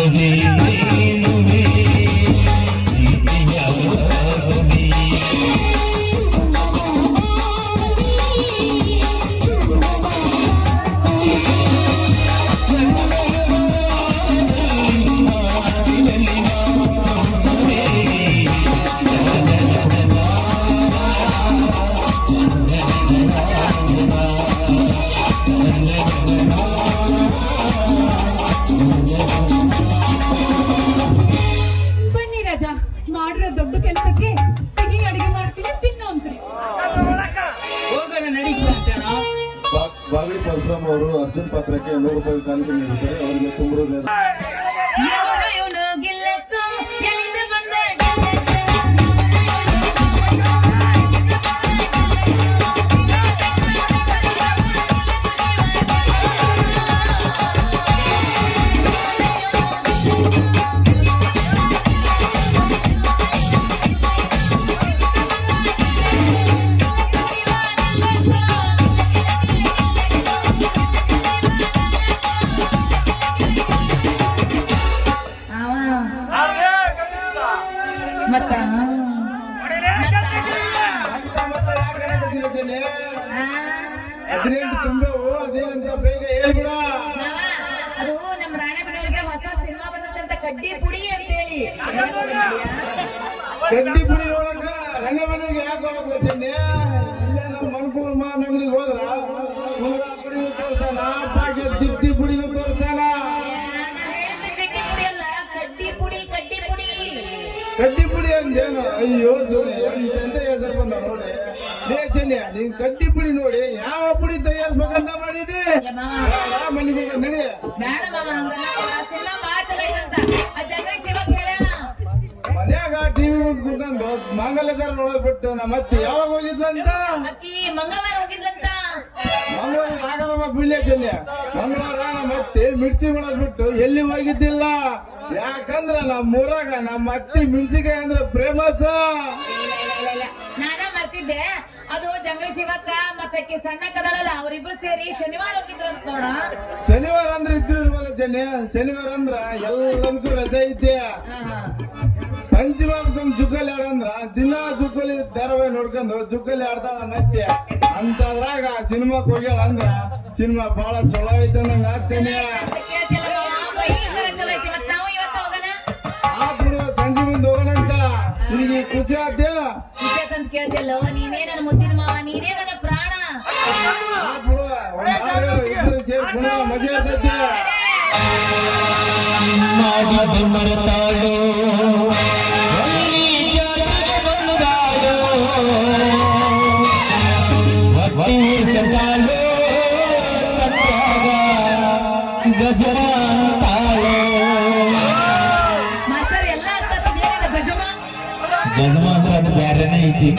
ಇಲ್ಲವೇ ನೀನುವೇ ಪ್ರೀತಿಯ ಭಾವನೆ. ಬನ್ನಿ ರಾಜ, ಮಾಡಿರೋ ದೊಡ್ಡ ಕೆಲಸಕ್ಕೆ ಸಿಹಿ ಅಡಿಗೆ ಮಾಡ್ತೀನಿ, ತಿನ್ನು ಅಂತ್ರಿ. ಹೋಗೋಣ ನಡಿ ಕಾಂಚನ. ಬಾಗಡಿ ಪರಶುರಾಮ್ ಅವರು ಅರ್ಜುನ್ ಪಾತ್ರಕ್ಕೆ 100 ರೂಪಾಯಿ ಕಾಣಿಕೆ ನೀಡಿದ್ದಾರೆ. ಅವರಿಗೆ ತುಂಬುವುದು ತುಂಬವು ಅದೇನಂತ ಬೇಗ ಹೇಳ್ಬಿಡ. ಅದು ನಮ್ಮ ರಾಣೆಬೆನ್ನೂರಿಗೆ ಹೊಸ ಸಿನಿಮಾ ಬಂದಂತ ಕಡ್ಡಿ ಪುಡಿ ಅಂತ ಹೇಳಿ. ಗಡ್ಡಿ ಪುಡಿ ನೋಡಕ ರಂಗಮನೆಗೆ ಯಾಕೆ ಹೋಗ್ಬೇಕು ಚೆನ್ನೆ? ಇಲ್ಲೇ ನಮ್ಮ ಮನ್ಕೂರ್ ಮಾನ್ ಅಂಗಡಿಗೆ ಹೋದ್ರ ಪುಡಿನೂ ತೋರಿಸ್ತಾನ, ಪ್ಯಾಕೆಟ್ ಚಿಟ್ಟಿ ಪುಡಿನೂ ತೋರಿಸ್ತಾನ. ಚಟ್ನಿ ಪುಡಿ ಅಲ್ಲ, ಕಡ್ಡಿ ಪುಡಿ ಕಡ್ಡಿ ಪುಡಿ. ಕಡ್ಡಿ ಪುಡಿ ಅಂದೇನು? ಅಯ್ಯೋ ಸೋನಿ ಎಂತ ಹೆಸರು ಬಂದ ನೋಡಿ. ಲೇ ಚೆನ್ನೆ, ನೀನ್ ಕಡ್ಡಿ ಪುಡಿ ನೋಡಿ ಯಾವ ಪುಡಿ ತಯಾರಿಸ್ಬೇಕಂತ ಮಾಡಿದಿ? ಮನೆಗೆ ನಡಿ. ಬೇಡ ಮಾಮ, ಹಂಗಲ್ಲ, ಸಿನಿಮಾ ಭಾಳ ಚಲೋ ಐತಂತ ಆ ಜಗಳ ಶಿವ ಕೇಳ. ಮನ್ಯಾಗ ಟಿವಿ ಮುಂದ್ ಕೂತ್ಕೊಂಡು ಮಾಂಗಲ್ಯದಾರ ನೋಡೋದ್ಬಿಟ್ಟು ನಮ್ಮ ಅತ್ತಿ ಯಾವಾಗ ಹೋಗಿದ್ಲಂತ? ಅಕ್ಕಿ ಮಂಗಳವಾರ ಹೋಗಿದ್ಲಂತ. ಮಂಗಳವಾರ ಆಗದಮ್ಮ ಬಿಳ್ಳೆ ಚೆನ್ನೆ. ಮಂಗಳವಾರ ನಮ್ಮ ಅತ್ತಿ ಮಿರ್ಚಿ ಮಾಡೋದ್ ಬಿಟ್ಟು ಎಲ್ಲಿ ಹೋಗಿದ್ದಿಲ್ಲ. ಯಾಕಂದ್ರ ನಮ್ಮೂರಾಗ ನಮ್ಮ ಅತ್ತಿ ಮೆಣಸಿಕಾಯಿ ಅಂದ್ರೆ ಫೇಮಸ್. ನಾನ ಮರ್ತಿದ್ದೆ, ಅದು ಜಂಗಲಿ ಶಿವಕ್ಕ ಮತ್ತೆ ಸಣ್ಣ ಕದಳಲ್ಲ ಅವರಿಬ್ರು ಸೇರಿ ಶನಿವಾರ ಹೋಗಿದ್ರಂತ ನೋಡ. ಶನಿವಾರ ಅಂದ್ರೆ ಇದ್ದಿರ್ಬೋದು ಚೆನ್ನೆ. ಶನಿವಾರ ಅಂದ್ರ ಎಲ್ಲದಕ್ಕೂ ರಜೆ ಇದ್ದೆ. ಪಂಚಮಾಂಕಂ ಜುಗ್ಗಲಿ ಆಡಂದ್ರ ದಿನ ಜುಗ್ಗಲಿ ಧಾರಾವಾಹಿ ನೋಡ್ಕೊಂಡು ಜುಗ್ಗಲಿ ಆಡ್ತಾಳ ನಟ್ಯ. ಅಂತದ್ರಾಗ ಸಿನಿಮಾಕ್ ಹೋಗ್ಯಾಳ ಅಂದ್ರ ಸಿನಿಮಾ ಬಹಳ ಚಲೋ ಐತೆ ನಂಗ ಚೆನ್ನೆ. ಕೇಳ್ತಿಲ್ಲ ಮಾಮ, ಭಯಂಕರ ಚಲೋ ಐತಿ. ಮತ್ತ್ ನಾವು ಇವತ್ತು ಹೋಗೋಣ. ಆ ಬಿಡು, ಸಂಜೆ ಮುಂದೆ ಹೋಗೋಣಂತ. ನಿನಗೆ ಖುಷಿ ಆತೇನ? ಅಂತ ಕೇಳ್ತಿಲ್ಲೋ, ನೀನೇ ನನ್ನ ಮುದ್ದಿನ ಮಾವ, ನೀನೇ ನನ್ನ ಪ್ರಾಣ. ಆ ಬಿಡು, ಇಬ್ಬರು ಸೇರಿ ಪುನಃ ಮಜಾ ಇರ್ತೈತಿ. ಮಾಡಿದ ಮರೆತಾಳೋ ಅಲ್ಲಿ ಜಾರಿಗೆ ಬಂದಾಳೋ ಹೊಟ್ಟೆ ಸದಾಳೋ ಸತ್ಯಾಗ ಗಜಮ ಅಂತಾಳೋ. ಮಾಸ್ತರ್ ಎಲ್ಲ ಅರ್ಥೇನಿದೆ ಗಜಮ? ಗಜಮ ಅಂದ್ರೆ ಅದು ಬ್ಯಾರೆನೇ ಐತಿ.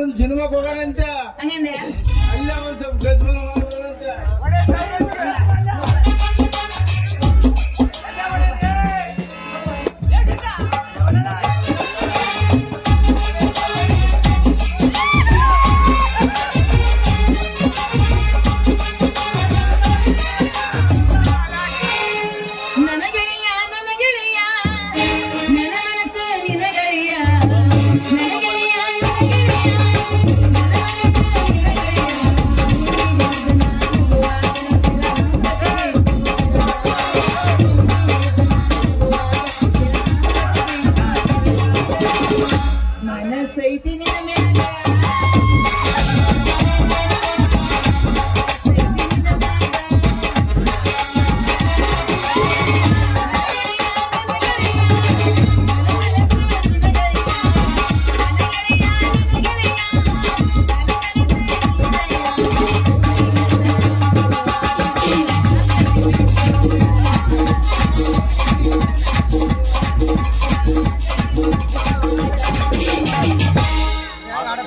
ಮುಂದ್ ಸಿನಿಮಾಕ್ ಹೋಗೋಣಂತೆ ಹಂಗಂದೆ ಅಲ್ಲೇ ಒಂದ್ ಸ್ವಲ್ಪ ಕೆಲಸ ನನ್ನ ಗೆಳೆಯ ನನ್ನ ಗೆಳೆಯ ನನ್ನ ಮನಸ್ಸು ನಿನ ಗೆಳೆಯ ನನ್ನ ಗೆಳೆಯ ನನ್ನ ಗೆಳೆಯ ನನ್ನ ಮನಸ್ಸು ನಿನ ಗೆಳೆಯ ಮನಸ್ಸೈತಿ ನಿನ್ನ ಮ್ಯಾಗ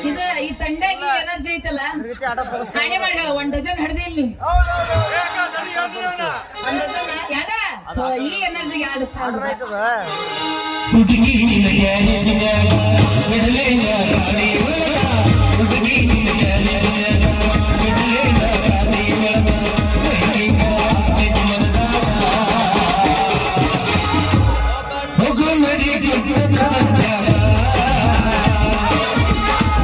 ಇದು ಈ ತಂಡಾಗಿ ಎನರ್ಜಿ ಐತಲ್ಲ ಹಾನಿ ಮಾಡಿ ಹೇಳ 1 ಡಜನ್ ಹಿಡ್ದಿ ಇಲ್ಲಿ 1 ಡಜನ್ ಯಾಡ ಈ ಎನರ್ಜಿಗೆ ಆಡಿಸ್ತಾ ಹುಡುಗಿ ನಿನ್ನ ಗ್ಯಾರೇಜಿನ್ಯಾಗ ಬಿಡಲೇನ ಗಾಡಿ ಒಳಗ ಹುಡುಗಿ ನಿನ್ನ ಗ್ಯಾರೇಜಿನ್ಯಾಗ ಬಿಡಲೇನ ಗಾಡಿ ಒಳಗ ಬೆಂಕಿಗ ಆಗ್ತೈತಿ ಮನದಾಗ ಹೋಗು ನಡಿ ಗುಡ್ಡದ ಸಂತ್ಯಾಗ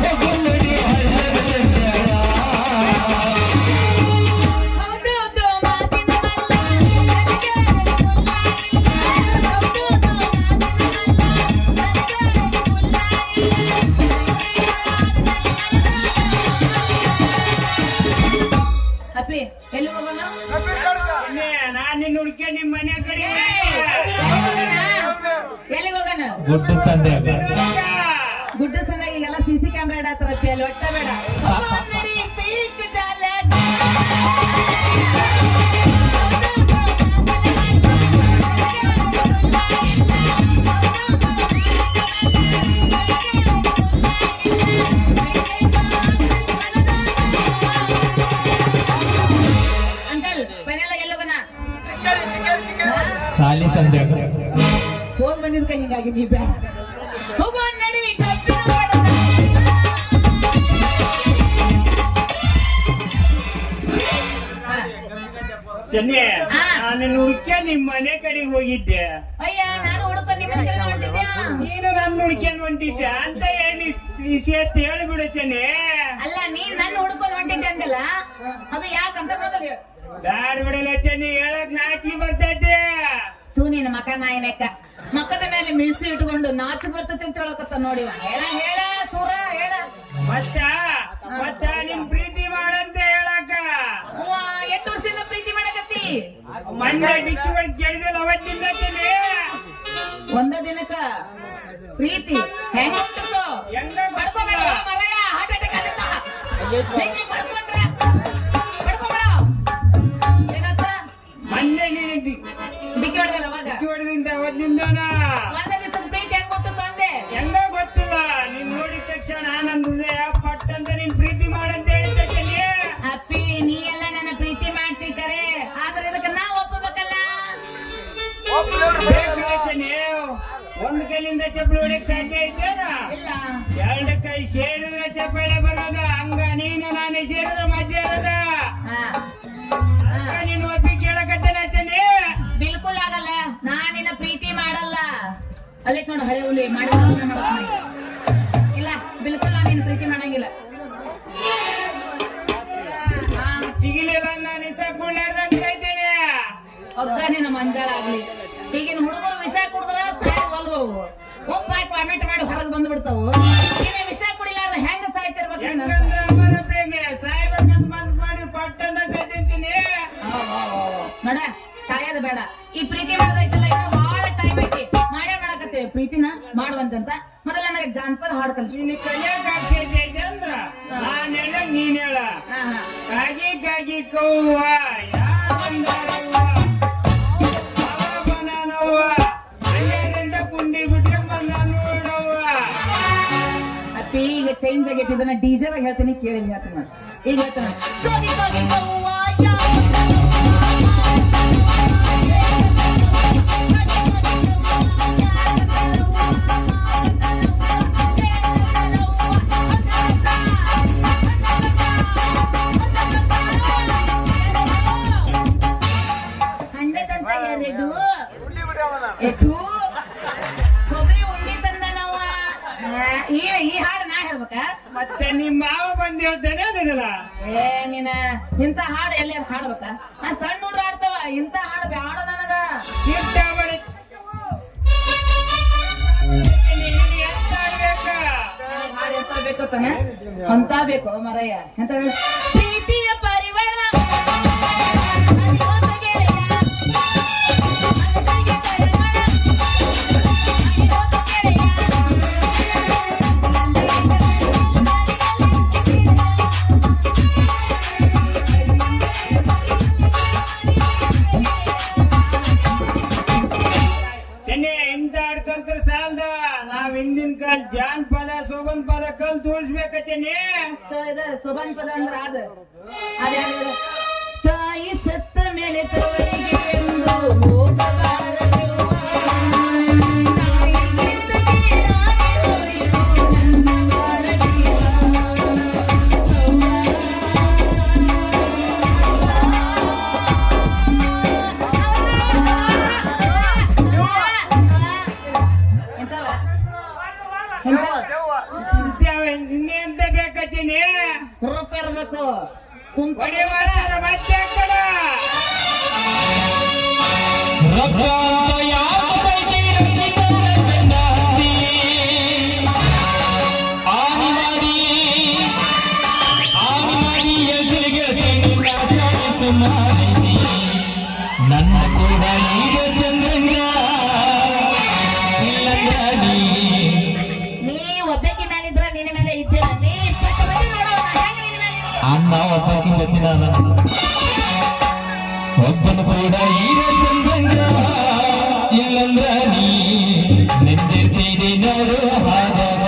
ಹೋಗು ನಡಿ ಹಳ್ಳದ ಸಂತ್ಯಾಗ ಹೌದೌದು ಮಾತಿನ ಮಲ್ಲ ನನಗೆ ಮುಲ್ಲ ಇಲ್ಲ ಹೌದೌದು ಅಪ್ಪಿ ಎಲ್ಲಿ ಹೋಗೋಣ ನಾನ್ ನಿನ್ನ ಹುಡುಕಿ ನಿಮ್ ಮನೆ ಕಡೆ ಎಲ್ಲಿಗೆ ಹೋಗೋಣ ಗುಡ್ಡ ಸಂತ್ಯಾಗ ಗುಡ್ಡ ಸಲುವಾಗಿ ಎಲ್ಲ ಸಿಸಿ ಕ್ಯಾಮ್ರಾ ಇಡತ್ತಾರಪ್ಪಿ ಅಲ್ಲಿ ಒಟ್ಟ ಬೇಡ ನಡಿ ಪೀಕ್ ಜಾಲ ಅಂಕಲ್ ಫೈನಲ್ ಎಲ್ಲಿ ಹೋಗೋಣ ಸಾಲಿ ಸಂತ್ಯಾಗ ಫೋನ್ ಬಂದಿದ್ಕ ಹಿಂಗಾಗಿ ನೀ ಬೇಡ ಹೋಗೋ ನಡಿ ಕಬ್ಬಿನ ಬಡದ. ಹಾ. ಚೆನ್ನಿ ಹಾ. ನಾನು ಹುಡುಕ್ಯ ನಿಮ್ ಮನೆ ಕಡೆಗೆ ಹೋಗಿದ್ದೆ ಅಯ್ಯ ನಾನು ಹುಡುಕ ನಿಮ್ಮ ಕಡೆ ಹೊಂಟಿದ್ಯಾ ನೀನು ನನ್ನ ಹುಡುಕ್ಯನ್ ಹೊಂಟಿದ್ದೆ ಅಂತ ಹೇಳಿ ಹೇಳಿಬಿಡು ಚೆನ್ನಿ ಅಲ್ಲ ನೀನ್ ನನ್ನ ಹುಡುಕೊಂಡು ಹೊಂಟಿದ್ದೆ ಅಂದಲ್ಲ ಅದು ಯಾಕಂತ ಮೊದಲು ಹೇಳು ಬ್ಯಾಡ ಬಿಡಲ್ಲ ಚೆನ್ನಿ ಹೇಳಕ್ ನಾಚಿ ಬರ್ತೈತೆ ತೂ ನಿನ್ನ ಮಕ ನಾಯಿನೆಕ್ಕ ಮಕ್ಕದ ಮೇಲೆ ಮೀಸಿ ಇಟ್ಕೊಂಡು ನಾಚು ಬರ್ತೈತಿ ಅಂತ ಹೇಳಕತ್ತ ನೋಡಿವ ಹೇಳ ಹೇಳ ಸೂರ ಹೇಳ ಮತ್ತ ನಿನ್ ಪ್ರೀತಿ ಮಾಡಂತ ಹೇಳಕ ಅವ್ವ, ಎಷ್ಟು ವರ್ಷದಿಂದ ಪ್ರೀತಿ ಮಾಡಕತ್ತಿ ಮೊನ್ನೆ ಡಿಕ್ಕಿ ಹೊಡೆದ್ ಕೇಳಿದಲ್ಲ ಅವತ್ತಿಂದ ಚೆನ್ನಿ ಒಂದ ದಿನಕ್ಕ ಪ್ರೀತಿ ಹೆಂಗ ಹೋಗ್ತಿರ್ತೋ ಹೆಂಗ ಬಡ್ಕೋಬೇಡ ಮರಯ್ಯ ಹಾರ್ಟ್ ಅಟ್ಯಾಕ್ ಆಗುತ್ತೆ ಹಿಂಗೆ ಬಡ್ಕೊಂಡ್ರ ಬಡ್ಕೋಬೇಡ ಏನತ್ತ ಮೊನ್ನೆ ನೀನು ಡಿಕ್ಕಿ ಹೊಡೆದಲ್ಲ ಅವಾಗ ಡಿಕ್ಕಿ ಹೊಡೆದಿಂದ ಅವತ್ತಿಂದನ ಒಂದ ದಿವಸದ ಪ್ರೀತಿ ಹೆಂಗ್ ಕೊಟ್ಟು ಅಂದೆ ಹೆಂಗ ಗೊತ್ತಿಲ್ಲ ನೀನ್ ನೋಡಿದ ತಕ್ಷಣ ನನ್ನ ಹೃದಯ ಪಟ್ಟಂತ ನೀನ್ ಪ್ರೀತಿ ಮಾಡಂತ ಹೇಳಿದ್ದೆ ಚೆನ್ನಿ ಅಪ್ಪಿ ನೀ ಎಲ್ಲ ನನ್ನ ಪ್ರೀತಿ ಮಾಡ್ತಿ ಕರೆ ಆದ್ರೆ ಇದಕ್ಕೆ ನಾ ಒಪ್ಪಬೇಕಲ್ಲ ಬೇಕಲ್ಲ ಚೆನ್ನಿ ಒಂದ್ ಕೈಲಿಂದ ಚಪ್ಪಲಿ ಹೊಡಿಯಕ್ ಸಾಧ್ಯ ಐತೇನ ಇಲ್ಲ ಎರಡು ಕೈ ಸೇರಿದ್ರೆ ಚಪ್ಪಾಳೆ ಬರೋದ ಹಂಗ ನೀನು ನಾನು ಸೇರಿದ್ರೆ ಮಜ್ಜೆ ಇರೋದ ಹಾ ಹಂಗ ನೀನು ಒಪ್ಪಿ ಕೇಳಕತ್ತೇನ ಚೆನ್ನಿ ಬಿಲ್ಕುಲ್ ಆಗಲ್ಲ ನಾ ನಿನ್ನ ಪ್ರೀತಿ ಮಾಡಲ್ಲ ಅಲ್ಲಿಕ್ ನೋಡು ಹಳೆ ಹುಲಿ ಮಾಡಿಲ್ಲ ಇಲ್ಲ ಬಿಲ್ಕುಲ್ ನಾ ನಿನ್ನ ಪ್ರೀತಿ ಮಾಡಂಗಿಲ್ಲ ಹಾ ಸಿಗಿಲಿಲ್ಲ ನಾನು ಇಸಕೊಂಡಂತ ಇದ್ದೇನೆ ಒಗ್ಗ ನಿನ್ನ ಮಂಜಾಳ ಆಗ್ಲಿ ಈಗಿನ ಹುಡುಗರು ವಿಷ ಕುಡಿದ್ರ ಸಾಯಲ್ವಲ್ವು ಉಪ್ಪು ಹಾಕಿ ವಾಮಿಟ್ ಮಾಡಿ ಹೊರಗೆ ಬಂದ್ಬಿಡ್ತಾವು ಇನ್ನ ವಿಷ ಕುಡಿಲಾರ್ದ ಹೆಂಗ ಸಾಯ್ತಿರ್ಬೇಕು ನೀನು? ಹೆಂಗಂದ್ರ ಅಮರ ಪ್ರೇಮಿ ಸಾಯ್ಬೇಕಂತ ಮನ್ಸ್ ಮಾಡಿ ಪಟ್ಟಂತ ಸತ್ತಿಂತೀನಿ ನೋಡ ಸಾಯೋದು ಬೇಡ ಈ ಪ್ರೀತಿ ಮಾಡೋದೈತಲ್ಲ ಇನ್ನು ಬಹಳ ಟೈಮ್ ಐತಿ ಮಾಡೇ ಮಾಡಕತ್ತೇವೆ ಪ್ರೀತಿನ ಮಾಡುವಂತಂತ ಮೊದಲ ನನಗೆ ಜಾನಪದ ಹಾಡು ಕಲಿಸಿ ನಿನ್ನ ಕೈಯಾಗ ಹಾಕ್ಸೈತೆ ಅಂದ್ರ ನಾನ್ ಹೇಳ ನೀನ್ ಹೇಳ ಕಾಗಿ ಕಾಗಿ ಕೌವ ಯಾವಂದಾರವ್ವ ಬನಾನವ್ವ ಅಯ್ಯರಿಂದ ಕುಂಡಿ ಬಿಟ್ಕೊಂಡ್ ಬಂದ ನೋಡವ್ವ ಅಪ್ಪಿ ಈಗ ಚೇಂಜ್ ಆಗೈತಿ ಇದನ್ನ ಡಿಜೆದಾಗ ಹೇಳ್ತೀನಿ ಕೇಳಿ ಹೇಳ್ತೀನಿ ನೋಡಿ. ಈಗ ಹೇಳ್ತೀನಿ ನೋಡಿ. ಕೋಗಿ ಕೋಗಿ ಕವ್ವ ಯಾವ ಹಂಡದಂತ ಹೇಳಿದ್ದು ಕೊಬ್ಬರಿ ಉಂಡಿ ತಂದ ನಾವ ಈ ಹಾಡು ನಾ ಹೇಳ್ಬೇಕಾ? ಮತ್ತೆ ನಿಮ್ಮ ಮಾವ ಬಂದು ಹೇಳ್ತೇನೆ ನಿಗಲ್ಲ ಏ ನೀನ ಇಂತ ಹಾಡು ಎಲ್ಲಿ ಹಾಡ್ಬೇಕಾ? ನಾ ಸಣ್ಣ ಹುಡ್ರ ಆಡ್ತಾವ ಇಂತ ಹಾಡು ಬ್ಯಾಡ ನನಗ. ಸಿಟ್ಟ ಬಳಿ ಎಂತ ಆಡ್ಬೇಕಾ? ಹಾಡು ಎಂತ ಬೇಕು ತಾನೆ ಅಂತ ಬೇಕು ಮರಯ್ಯ ಎಂತ ಪ್ರೀತಿಯ ಪರಿವಾರ ಚೆನ್ನೆ ಇಂತ ಹಾಡ್ ಕಲ್ತ್ರ ಸಾಲ್ದ ನಾವ್ ಹಿಂದಿನ ಕಾಲ ಜಾನಪದ ಸೋಬನ್ ಪದ ಕಲ್ತು ಉಳಿಸ್ಬೇಕ ಚೆನ್ನೆ. ಸುಬನ್ ಪದ ಅಂದ್ರ ಅದ ತಾಯಿ ಸತ್ತ ಮೇಲೆ ತವರಿಗೆ ಎಂದು ಹೋಗಬಾರದು. ತಾಯಿಗಿಂತ ಕೀಳಾಗಿ ಹೋಯಿತು ನನ್ನ ಬಾಳಲಿಯ. ಹಿಂದೆ ಎಂತ ಬೇಕ ಚೆನ್ನೆ? ಹುರುಪ್ ಇರ್ಬೇಕು ಕುಂತ ಮತ್ತೆ ಕಡ ರಕ್ತಾಂತ ಯಾವ ಕೈಗೆ ರಕ್ತಿತನ ಕಂಡಾಡಿ. ಆನಿ ಮಾಡಿ ಎದುರಿಗೆ ಸುಮಾರಿ ನನ್ನ ಕೂಡ ಈಗ ಚಂದ್ರಂಗ ಇಲ್ಲಂದ್ರಾಡಿ. ನೀ ಒಬ್ಬಾಕಿ ಮೇಲಿದ್ರ ನಿನ್ನ ಮೇಲೆ ಇದ್ದೀರ. ನೀ 20 ಮಂದಿ ನೋಡೋಣ ಹೆಂಗ ನಿನ್ನ ಮೇಲೆ ಅನ್ನ ಒಬ್ಬಾಕಿ ಜೊತೆ ನಾನು ಒಬ್ಬನು ಕೂಡ ಈಗ ಚಂದ್ರಂಗ ಇಲ್ಲಂದ್ರ ನೀ ನಿಂದಿರ್ತೀನಿ ನೋಡು ಹಾಗವ.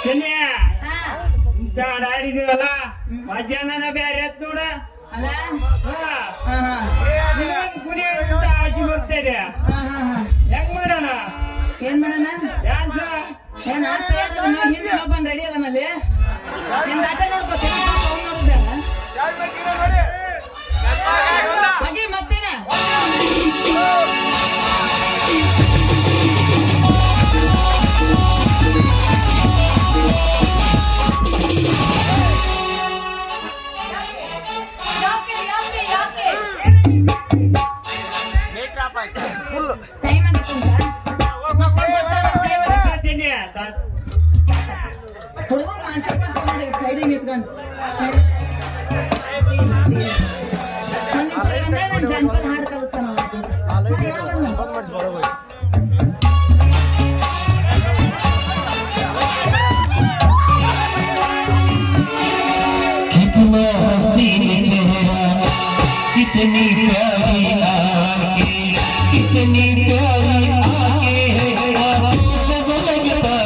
ಚೆನ್ನೆ ಇಂತ ಆಡಿದೀವಲ್ಲ ಮಧ್ಯಾಹ್ನ ಬೇರೆ ಆಯ್ತು ನೋಡ. ಅಲ್ಲ ಕುಣಿಯೋಂತ ಆಸೆ ಬರ್ತಿದೆ. ಹೆಂಗ್ ಮಾಡೋಣ? ಏನ್ ಮಾಡೋಣ? ಡ್ಯಾನ್ಸ್ ಏನ್ ಅರ್ಥ ಏನದ? ಹಿಂದೆ ಒಬ್ಬನ್ ರೆಡಿ ಅದನಲ್ಲಿ ನಿಂದ ಆಟ ನೋಡ್ಕೋತೀನಿ ನೋಡಿದ್ದೆ ಹಾಗೆ ಮತ್ತೇನ ಹುಡುಗ ಮಾನ್ಸ ಸೈಡಿಗೆ ನಿಂತ್ಕೊಂಡು ನಾನು ಜನಪದ ಹಾಡು ಕಲಿಸ್ತಾನ कितना हसीन चेहरा कितनी प्यारी आंखें कितनी प्यारी आंखें आंखों से वो लगता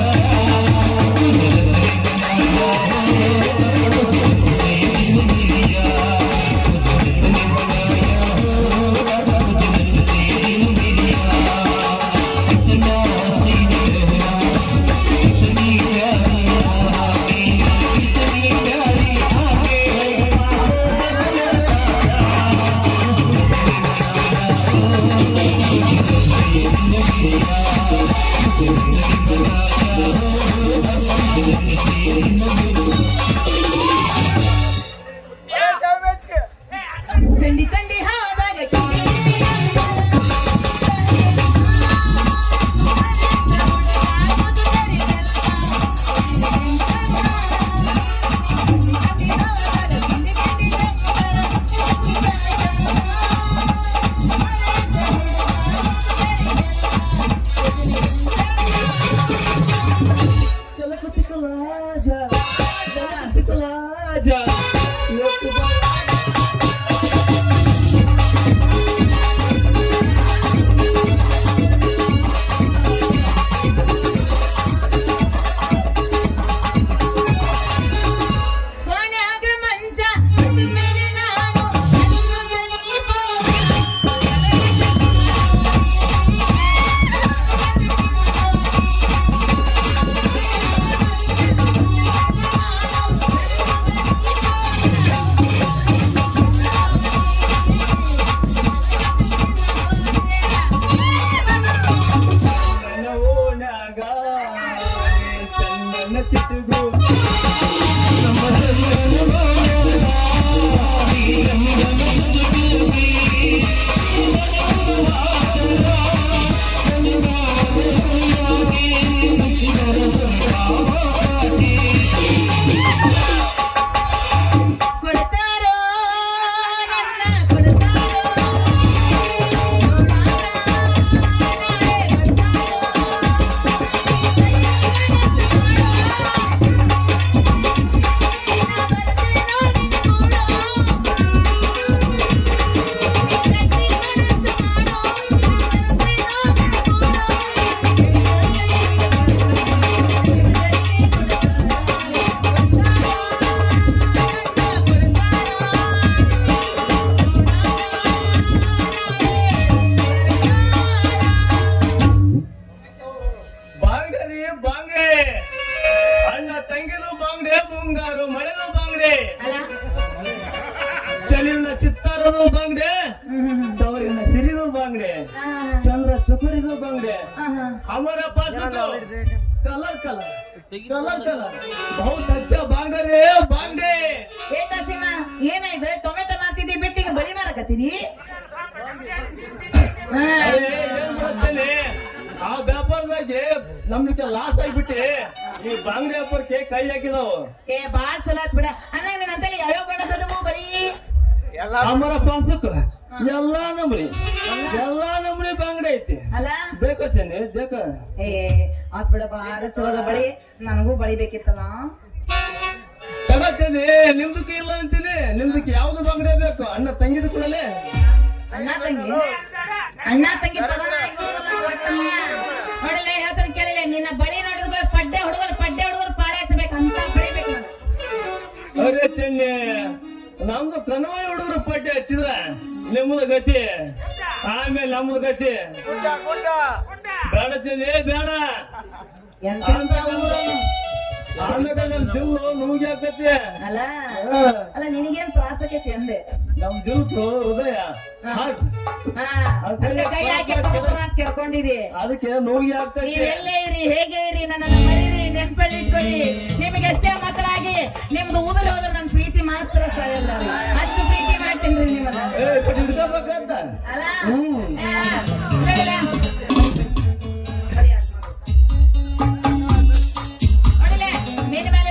ತಂಡಿ ತಂಡಿ ಹಾದಾಗ ಕಿಂಡಿ ಕಿಂಡಿ ಕೋನ್ಯಾಗ ಮಂಚ ಅದ್ರ ಮೇಲೆ ನಾನು ಓಣ್ಯಾಗ ಚಂದನ ಚಿಟ್ಟುಗು ಕೊಡ್ತಾರೋ ನನ್ನ ಕೊಡ್ತಾರೋ ಬಾಂಗ್ಡೆ ಬಾಂಗ್ಡೆ ಅಣ್ಣ ತಂಗಿದು ಬಾಂಗ್ಡೆ ಮುಂಗಾರು ಮಳೆದು ಬಾಂಗ್ಡೆ ಅಲ್ಲ ಚಲಿನ ಚಿತ್ತಾರದು ಬಾಂಗ್ಡೆ ತವರಿನ ಸಿರಿದು ಬಾಂಗ್ಡೆ ಚಂದ್ರ ಚುಕುರಿದು ಬಾಂಗ್ಡೆ हमारा पास तो कलर कलर कलर कलर बहुत अच्छा बांग्डे रे बांग्डे ಏ ಕಾಸಿಮ ಏನಾಯ್ತು ಟೊಮೆಟೊ ಮಾರ್ತಿದ್ದಿ ಬೆಟ್ಟಿಗೆ ಬಳಿ ಮಾರಕತ್ತೀರಿ ಅರೆ ಏನ್ ಗೊತ್ತೇನೆ ಆ ವ್ಯಾಪಾರದಾಗೆ ನಮ್ಗೆ ಲಾಸ್ ಆಗಿಬಿಟ್ಟೆ ಈ ಬಾಂಗ್ಡೆ ವ್ಯಾಪಾರಕ್ಕೆ ಕೈ ಹಾಕಿದಾವು ಏ ಬಾಳ್ ಚಲೋ ಆತ್ ಬಿಡ ಅಣ್ಣ ನೀನ್ ಅಂತಲ್ಲಿ ಯಾವ್ಯಾವ ಬಣ್ಣ ದೊಡ್ಡವು ಬಳಿ हमारा पास ಎಲ್ಲಾ ನಮೂನಿ ಬಾಂಗ್ಡೆ ಐತಿ ಅಲ್ಲ ಬೇಕೋ ಚೆನ್ನಿ ಬೇಕ ಏ ಆತ್ ಬಿಡ ಬಾಳ ಚಲೋದ ಬಳಿ ನನಗೂ ಬಳಿ ಬೇಕಿತ್ತಲ್ಲ ತಗ ಚೆನ್ನಿ ನಿಮ್ದಕ್ಕೆ ಇಲ್ಲ ಅಂತೀನಿ ನಿಮ್ದಕ್ಕೆ ಯಾವ್ದು ಬಾಂಗ್ಡೆ ಬೇಕು ಅಣ್ಣ ತಂಗಿದ ಕೂಡಲೇ ಅಣ್ಣ ತಂಗಿ ಪದನ ನೋಡಲ್ಲ ಹೇಳ್ತಾನೆ ಕೇಳಿಲ್ಲ ನಿನ್ನ ಬಳಿ ನೋಡಿದ್ರೆ ಪಡ್ಡೆ ಹುಡುಗರು ಪಾಳೆ ಹಚ್ಚಬೇಕಂತ ಬೆಳಿಬೇಕು ನಾನು ಅರೆ ಚೆನ್ನಿ ನಮ್ದು ಕನ್ವಾಯಿ ಹುಡುಗರು ಪಟ್ಟಿ ಹಚ್ಚಿದ್ರ ನಿಮ್ಮದ ಗತಿ ಆಮೇಲೆ ನಮ್ದು ಗತಿ ಬೇಡ ಚೆನ್ನಿ ಬೇಡ ಎಂತ ಊರನ್ನು ಆಮೇಲೆ ನಮ್ ದಿಲ್ಲು ನುಗ್ಗಿ ಹಾಕತಿ ಅಲ್ಲ ಅಲ್ಲ ನಿನಗೇನ್ ತ್ರಾಸ ಆಕೈತಿ ಅಂದೆ ನಮ್ ದಿಲ್ಕು ಹೃದಯ ಹಾರ್ಟ್ ಹಾ ಅದಕ್ಕೆ ಕೈ ಹಾಕಿ ಕೆರ್ಕೊಂಡಿದಿ ಅದಕ್ಕೆ ನುಗ್ಗಿ ಹಾಕ್ತೈತಿ ನೀವೆಲ್ಲೇ ಇರಿ ಹೇಗೆ ಇರಿ ನನ್ನನ್ನು ಮರೀರಿ ನೆನಪಲ್ಲಿ ಇಟ್ಕೊರಿ ನಿಮಗೆ ಎಷ್ಟೇ ಮಕ್ಕಳಾಗಿ ನಿಮ್ದು ಊದಲ್ಲಿ ಹೋದ್ರೆ ನನ್ನ ಪ್ರೀತಿ ಮಾತ್ರ ಸಾಯಲ್ಲ ಅಷ್ಟು ಪ್ರೀತಿ ಮಾಡ್ತೀನಿ ನಿಮ್ಮನ್ನ ಹಿಡ್ಕೋಬೇಕಂತ ಅಲ್ಲ ಹ್ಮ್. ನೋಡಿಲ್ಲ ನಿನ್ನ ಮೇಲೆ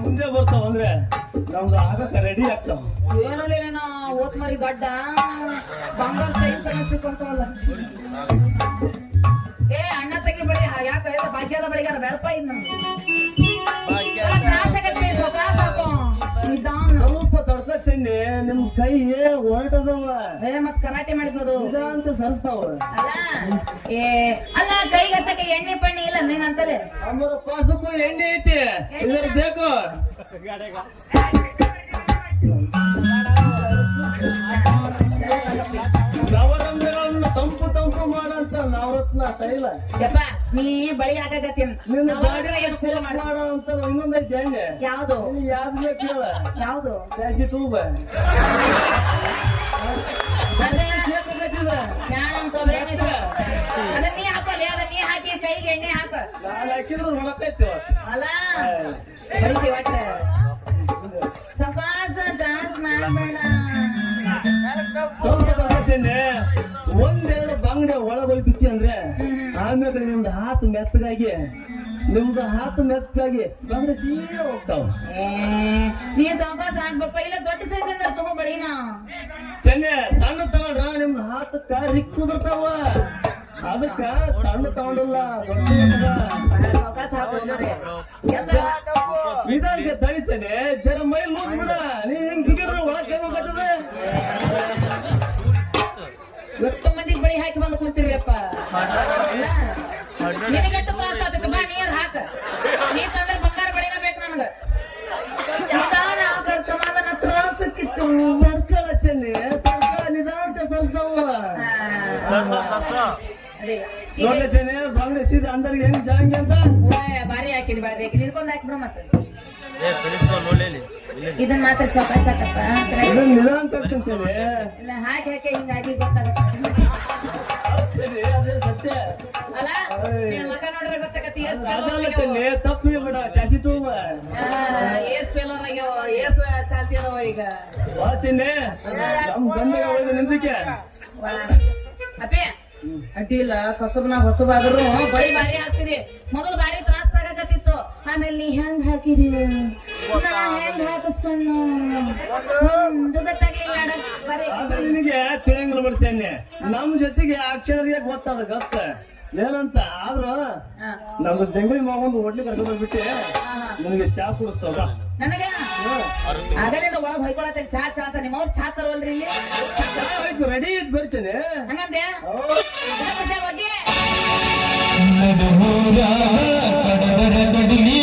ಮುಂದೆ ಬರ್ತಾವ ಅಂದ್ರೆ ನಮ್ದು ಆಗಕ್ಕ ರೆಡಿ ಆಗ್ತಾವ. ಏನಲ್ಲ ಓತ್ ಮರಿ ಗಡ್ಡ ಬಂಗಾರ ಚೈನ್ ತರ ಸಿಕ್ಕಂತವಲ್ಲ. ಏ ಅಣ್ಣ ತೆಗಿ ಬಳಿ ಯಾಕ ಭಾಗ್ಯದ ಬಳಿಗಾರ ಬೆಳಪ ಇದ್ ಸ್ವಲ್ಪ ತಡ್ಕ ಚೆನ್ನಿ ನಿಮ್ ಕೈ ಹೊರಟದವ. ಮತ್ ಕರಾಟೆ ಮಾಡಿದ್ಬೋದು ಅಂತ ಸರಿಸ್ತಾವ. ಅಲ್ಲ ಏ ಅಲ್ಲ ಕೈಗೆ ಹಚ್ಚಕ್ಕೆ ಎಣ್ಣೆ ಪಣ್ಣಿ ಇಲ್ಲ ನೀನಂತಲೇ. ಅಮ್ಮರ ಪಾಸಕ್ಕೂ ಎಣ್ಣೆ ಐತಿ, ಇದ್ರ ಬೇಕು. ನವರಂಧ್ರಗಳನ್ನ ತಂಪು ತಂಪು ಮಾಡಂತ ನವರತ್ನ ತೈಲ. ಯಪ್ಪ ನೀ ಬಳಿ ಹಾಕಕತ್ತೀನಿ ನಿನ್ನ ಮಾಡೋ ಅಂತ ಇನ್ನೊಂದೈತಿ ಎಣ್ಣೆ. ಯಾವ್ದು ಯಾವ್ದು ಬೇಕು ಹೇಳ? ಯಾವ್ದು ಜಾಸ್ತಿ ತೂಬ ಅದೇ ಅದ ನೀ ಹಾಕೋಲ್ಲ ಅದ ನೀ ಹಾಕಿ ಕೈಗೆ ಎಣ್ಣೆ ಹಾಕ. ನಾನು ಹಾಕಿದ್ರು ಹೊಳಕೈತಿ ಅಲ್ಲ ಬಳಿತಿ ಒಟ್ಟ ಸಕಾಸ ಡ್ರಾನ್ಸ್ ಮಾಡಬೇಡ. ಸ್ವಲ್ಪ ತಗೊಳ್ತೇನೆ. ಒಂದೆರಡು ಬಂಗಡೆ ಒಳಗೋಗಿ ಬಿತ್ತಿ ಅಂದ್ರೆ ಆಮೇಲೆ ನಿಮ್ದು ಹಾತು ಮೆತ್ತಗಾಗಿ ಬಂಗಡೆ ಸೀದಾ ಹೋಗ್ತಾವ. ನೀ ಸಕಾಸ ಹಾಕ್ಬೇಕ ಇಲ್ಲ ದೊಡ್ಡ ಸೈಜ್ ಅಂದ್ರೆ ತಗೋಬೇಡಿನ. ಚೆನ್ನೆ ಸಣ್ಣ ತಗೊಂಡ್ರ ನಿಮ್ದು ಹಾತಕ್ಕ ರಿಕ್ ಕುದಿರ್ತಾವ. ಅದಕ್ಕ ಸಣ್ಣ ತಗೊಂಡಿಲ್ಲ ಸಕಾಸ ವಿಧಾನಕ್ಕೆ ತಳಿಚನೆ ಜರ ಮೈ ಲೂಸ್ ಬಿಡ. ನೀ ಹಿಂಗ್ ಬಿಗಿದ್ರೆ ಒಳಗೆ ಹೋಗತ್ತದ. ಎಷ್ಟು ಮಂದಿಗೆ ಬಳಿ ಹಾಕಿ ಬಂದು ಕುಂತಿರ್ರಿಯಪ್ಪ. ನಿನಗಟ್ಟು ತ್ರಾಸ ಆಗ್ತೈತಿ ಬಾ ನೀರ್ ಹಾಕ. ನೀ ತಂದ್ರೆ ಬಂಗಾರ ಬಳಿನ ಬೇಕು ನನಗ. ನಿಧಾನ ಹಾಕ ಸಮಾಧಾನ ತ್ರಾಸಕ್ಕಿತ್ತು. ಸರ್ಕಳ ಚೆನ್ನೆ ಸರ್ಕಳ ನಿಧಾನ ಸರಿಸ್ತಾವ. ನೋಡ್ಲೆ ಚೆನ್ನೆ ಬಂಗಡೆ ಸೀದಾ ಅಂದರ್ಗೆ ಹೆಂಗ್ ಜಾಂಗಿ ಅಂತ ಬಾರಿ ಹಾಕಿದಿ ಬಾರಿ ಹಾಕಿ ನಿಲ್ಕೊಂಡ್ ಹಾಕ್ಬಿಡ ಮತ್ತೆ ಇದನ್ನ ಮಾತ್ರ ಸಾಕಪ್ಪ ನಿಧಾನ ತರ್ತೀನಿ ಚೆನ್ನೆ. ಇಲ್ಲ ಹಾಕಿ ಹಾಕಿ ಹಿಂಗಾಗಿ ಗೊತ್ತಾಗತ್ತೆ. ಅದೇ ಸತ್ಯ ಅಲ್ಲ ನಿನ್ ಮಗ ನೋಡ್ರೆ ಗೊತ್ತಾಗತ್ತೆ. ಅದಲ್ಲ ಚೆನ್ನೆ ತಪ್ಪು ಬಿಡ ಜಾಸ್ತಿ ತೂಬ ಏಸ್ ಫೇಲರ್ ಆಗ್ಯಾವ ಏಸ್ ಚಾಲ್ತಿಯದವ ಈಗ. ವಾ ಚೆನ್ನೆ ನಮ್ ಬಂದಾಗ ಒಳಗೆ ನಿಂದಕ್ಕೆ ಅಪ್ಪೆ ಅಡ್ಡಿಲ್ಲ ಕಸಬ್ನ ಹೊಸಬಾದ್ರು ಬಳಿ ಬಾರಿ ಹಾಕ್ತಿದಿ. ಮೊದಲು ಬಾರಿ ತ್ರಾಸ ತಗಕತ್ತಿತ್ತು ಆಮೇಲೆ ನೀ ಹೆಂಗ್ ಹಾಕಿದಿ ನಾ ಹೆಂಗ್ ಹಾಕಿಸ್ಕೊಂಡ ಒಂದು ಗೊತ್ತಾಗ್ಲಿಲ್ಲ ಅದು ನಿನಗೆ ತಿಳಿಯಂಗಿಲ್ಲ ಬಿಡ ಚೆನ್ನೆ. ನಮ್ ಜೊತೆಗೆ ಅಕ್ಷರಿಗೆ ಗೊತ್ತದ ಗೊತ್ತ ಏನಂತ ಆದ್ರೂ ನಮ್ದು ಜಂಗಲಿ ಮಾವೊಂದು ಹೋಟ್ಲಿಗೆ ಕರ್ಕೊಂಡು ಹೋಗ್ಬಿಟ್ಟೆ ನನಗೆ ಚಾ ಕುಡಿಸ್ತಾವ. ನನಗ ಆಗಲಿಂದ ಒಳಗ್ ಹೊಯ್ಕೊಳತ್ತೆ ಚಾ ಚಾ ಅಂತ ನಿಮ್ಮವ್ರು ಚಾ ತರವಲ್ರಿ ಇಲ್ಲಿ. ಚಾ ಆಯ್ತು ರೆಡಿ ಇದ್ ಬರ್ತೇನೆ. ಹಂಗಂದೆ ಖುಷಿ ಬಗ್ಗೆ ನಡುಹೂರ ಕಡವರ ಕಡಲಿ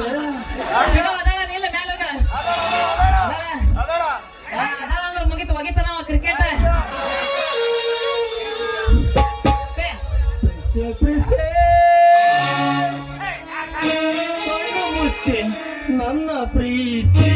ಅದಾಳ ನಿಲ್ಲ ಮ್ಯಾಲ ಅದಾಳ ಅಂದ್ರೆ ಮುಗಿತು ಒಗಿತ ನಾವ ಕ್ರಿಕೆಟ್ ಕಣ್ಣು ಮುಚ್ಚೆ ನನ್ನ ಪ್ರೀತಿ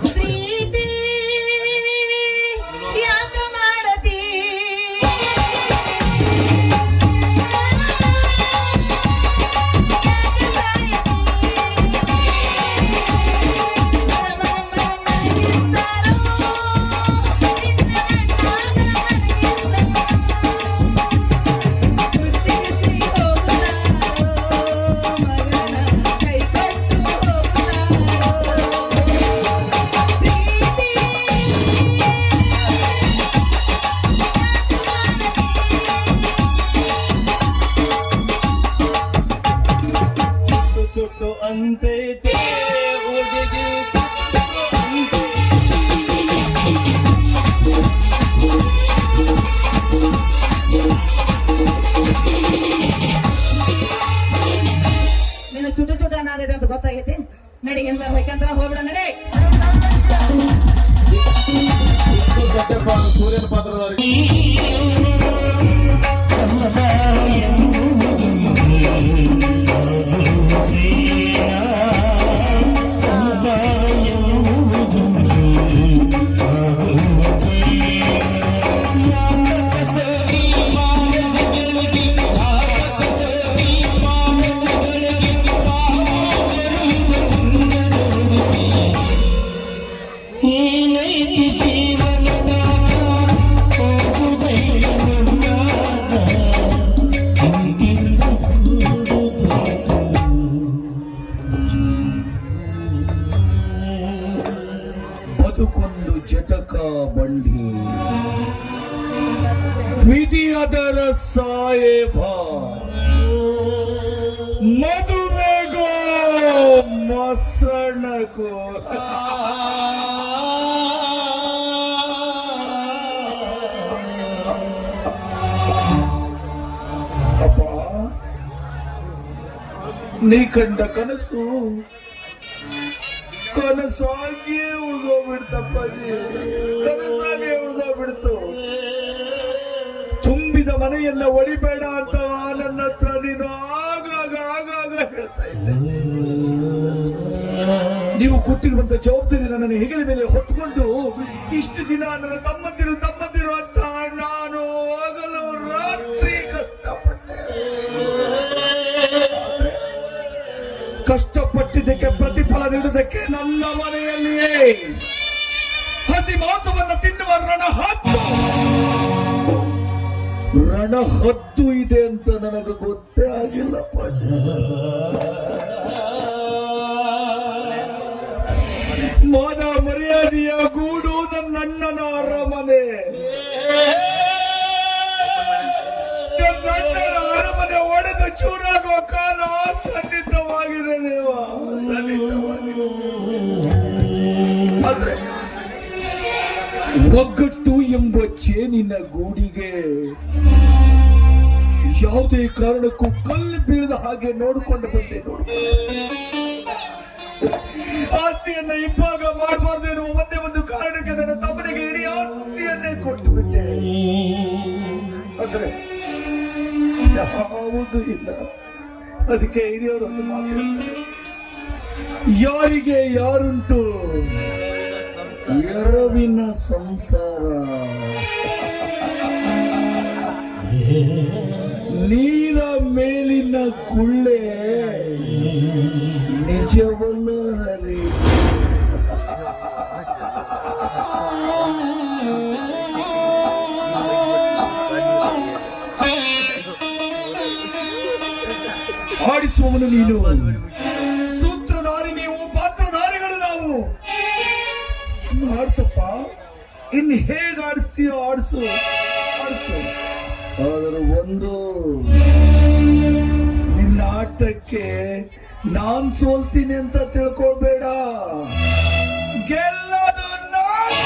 ಪ್ರೀತಿ ಯಾಕ ಮಾಡತಿ ತುಟ್ಟು ಅಂತೈತೆ ಹುಡುಗಿ ತುಟ್ಟು ನಿನ್ನ ಚುಟ ಚುಟ ನಾದಿದೆ ಅಂತ ಗೊತ್ತಾಗೈತಿ ನಡಿ ಎಲ್ಲ ಬೇಕಂದ್ರ ಹೋಗ್ಬಿಡ ನಡಿ ಸೂರ್ಯನ ಪಾತ್ರಧಾರಿ ಬದುಕೊಂದು ಜಟಕ ಬಂಡಿ ವಿಧಿ ಅದರ ಸಾಯೇಬ ಮದುವೆಗೋ ಮಸಣಗೋ ಅಪ್ಪ ನೀ ಕಂಡ ಕನಸು ಕನಸಾಗಿಯೇ ಉಳಿದೋಗ್ಬಿಡ್ತಪ್ಪಾಜಿ ಕನಸಾಗಿಯೇ ಉಳಿದೋಗ್ಬಿಡ್ತು ತುಂಬಿದ ಮನೆಯನ್ನ ಒಳಿಬೇಡ ಅಂತ ನನ್ನ ಹತ್ರ ನೀನು ಆಗಾಗ ಹೇಳ್ತಾ ಇದ್ದೆ ನೀವು ಕೊಟ್ಟಿರುವಂತ ಜವಾಬ್ದಾರಿ ನನ್ನ ಹೆಗಲ ಮೇಲೆ ಹೊತ್ಕೊಂಡು ಇಷ್ಟು ದಿನ ನನ್ನ ತಮ್ಮಂದಿರು ಅಂತ ನಾನು ಆಗಲು ರಾತ್ರಿ ಕಷ್ಟಪಟ್ಟಿದ್ದಕ್ಕೆ ಪ್ರತಿಫಲ ನೀಡುವುದಕ್ಕೆ ನನ್ನ ಮನೆಯಲ್ಲಿಯೇ ಹಸಿ ಮಾಂಸವನ್ನು ತಿನ್ನುವ ರಣಹದ್ದು ಇದೆ ಅಂತ ನನಗೆ ಗೊತ್ತೇ ಆಗಿಲ್ಲಪ್ಪ. ಮಾನ ಮರ್ಯಾದೆಯ ಗೂಡು ನನ್ನಣ್ಣನ ಅರಮನೆ, ನನ್ನಣ್ಣನ ಅರಮನೆ ಒಡೆದು ಚೂರಾಗುವ ಕಾಲ ಸನ್ನಿಹಿತವಾಗಿದೆ ದೇವ, ಆದ್ರೆ ಒಗ್ಗಟ್ಟು ಎಂಬ ಚೇನಿನ ಗೂಡಿಗೆ ಯಾವುದೇ ಕಾರಣಕ್ಕೂ ಕಲ್ಲು ಬೀಳದ ಹಾಗೆ ನೋಡಿಕೊಂಡು ಬಂದೆ. ಆಸ್ತಿಯನ್ನ ಇಬ್ಬಾಗ ಮಾಡಬಾರ್ದು ಎನ್ನುವ ಒಂದೇ ಒಂದು ಕಾರಣಕ್ಕೆ ನನ್ನ ತಮ್ಮನಿಗೆ ಇಡೀ ಆಸ್ತಿಯನ್ನೇ ಕೊಟ್ಟು ಬಿಟ್ಟೆ. ಅಂದ್ರೆ ಯಾವುದೂ ಇಲ್ಲ. ಅದಕ್ಕೆ ಹಿರಿಯವರೊಂದು ಮಾತು, ಯಾರಿಗೆ ಯಾರುಂಟು ಎರವಿನ ಸಂಸಾರ, ನೀರ ಮೇಲಿನ ಗುಳ್ಳೆ ನಿಜವನ್ನು ಹರಿ. ಆಡಿಸುವವನು ನೀನು, ಸೂತ್ರಧಾರಿ ನೀವು, ಪಾತ್ರಧಾರಿಗಳು ನಾವು. ಆಡ್ಸಪ್ಪ, ಇನ್ನು ಹೇಗೆ ಆಡಿಸ್ತೀಯೋ ಆಡಿಸು ಆಡಿಸು. ಆದರೂ ಒಂದು, ನಿನ್ನ ಆಟಕ್ಕೆ ನಾನ್ ಸೋಲ್ತೀನಿ ಅಂತ ತಿಳ್ಕೊಳ್ಬೇಡ. ಗೆಲ್ಲೋದು ನಾನೇ.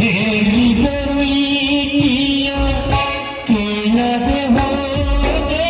ಹೇಳಿದರು ಈಯ ಕೇಳದೆ ಹೋದೆ,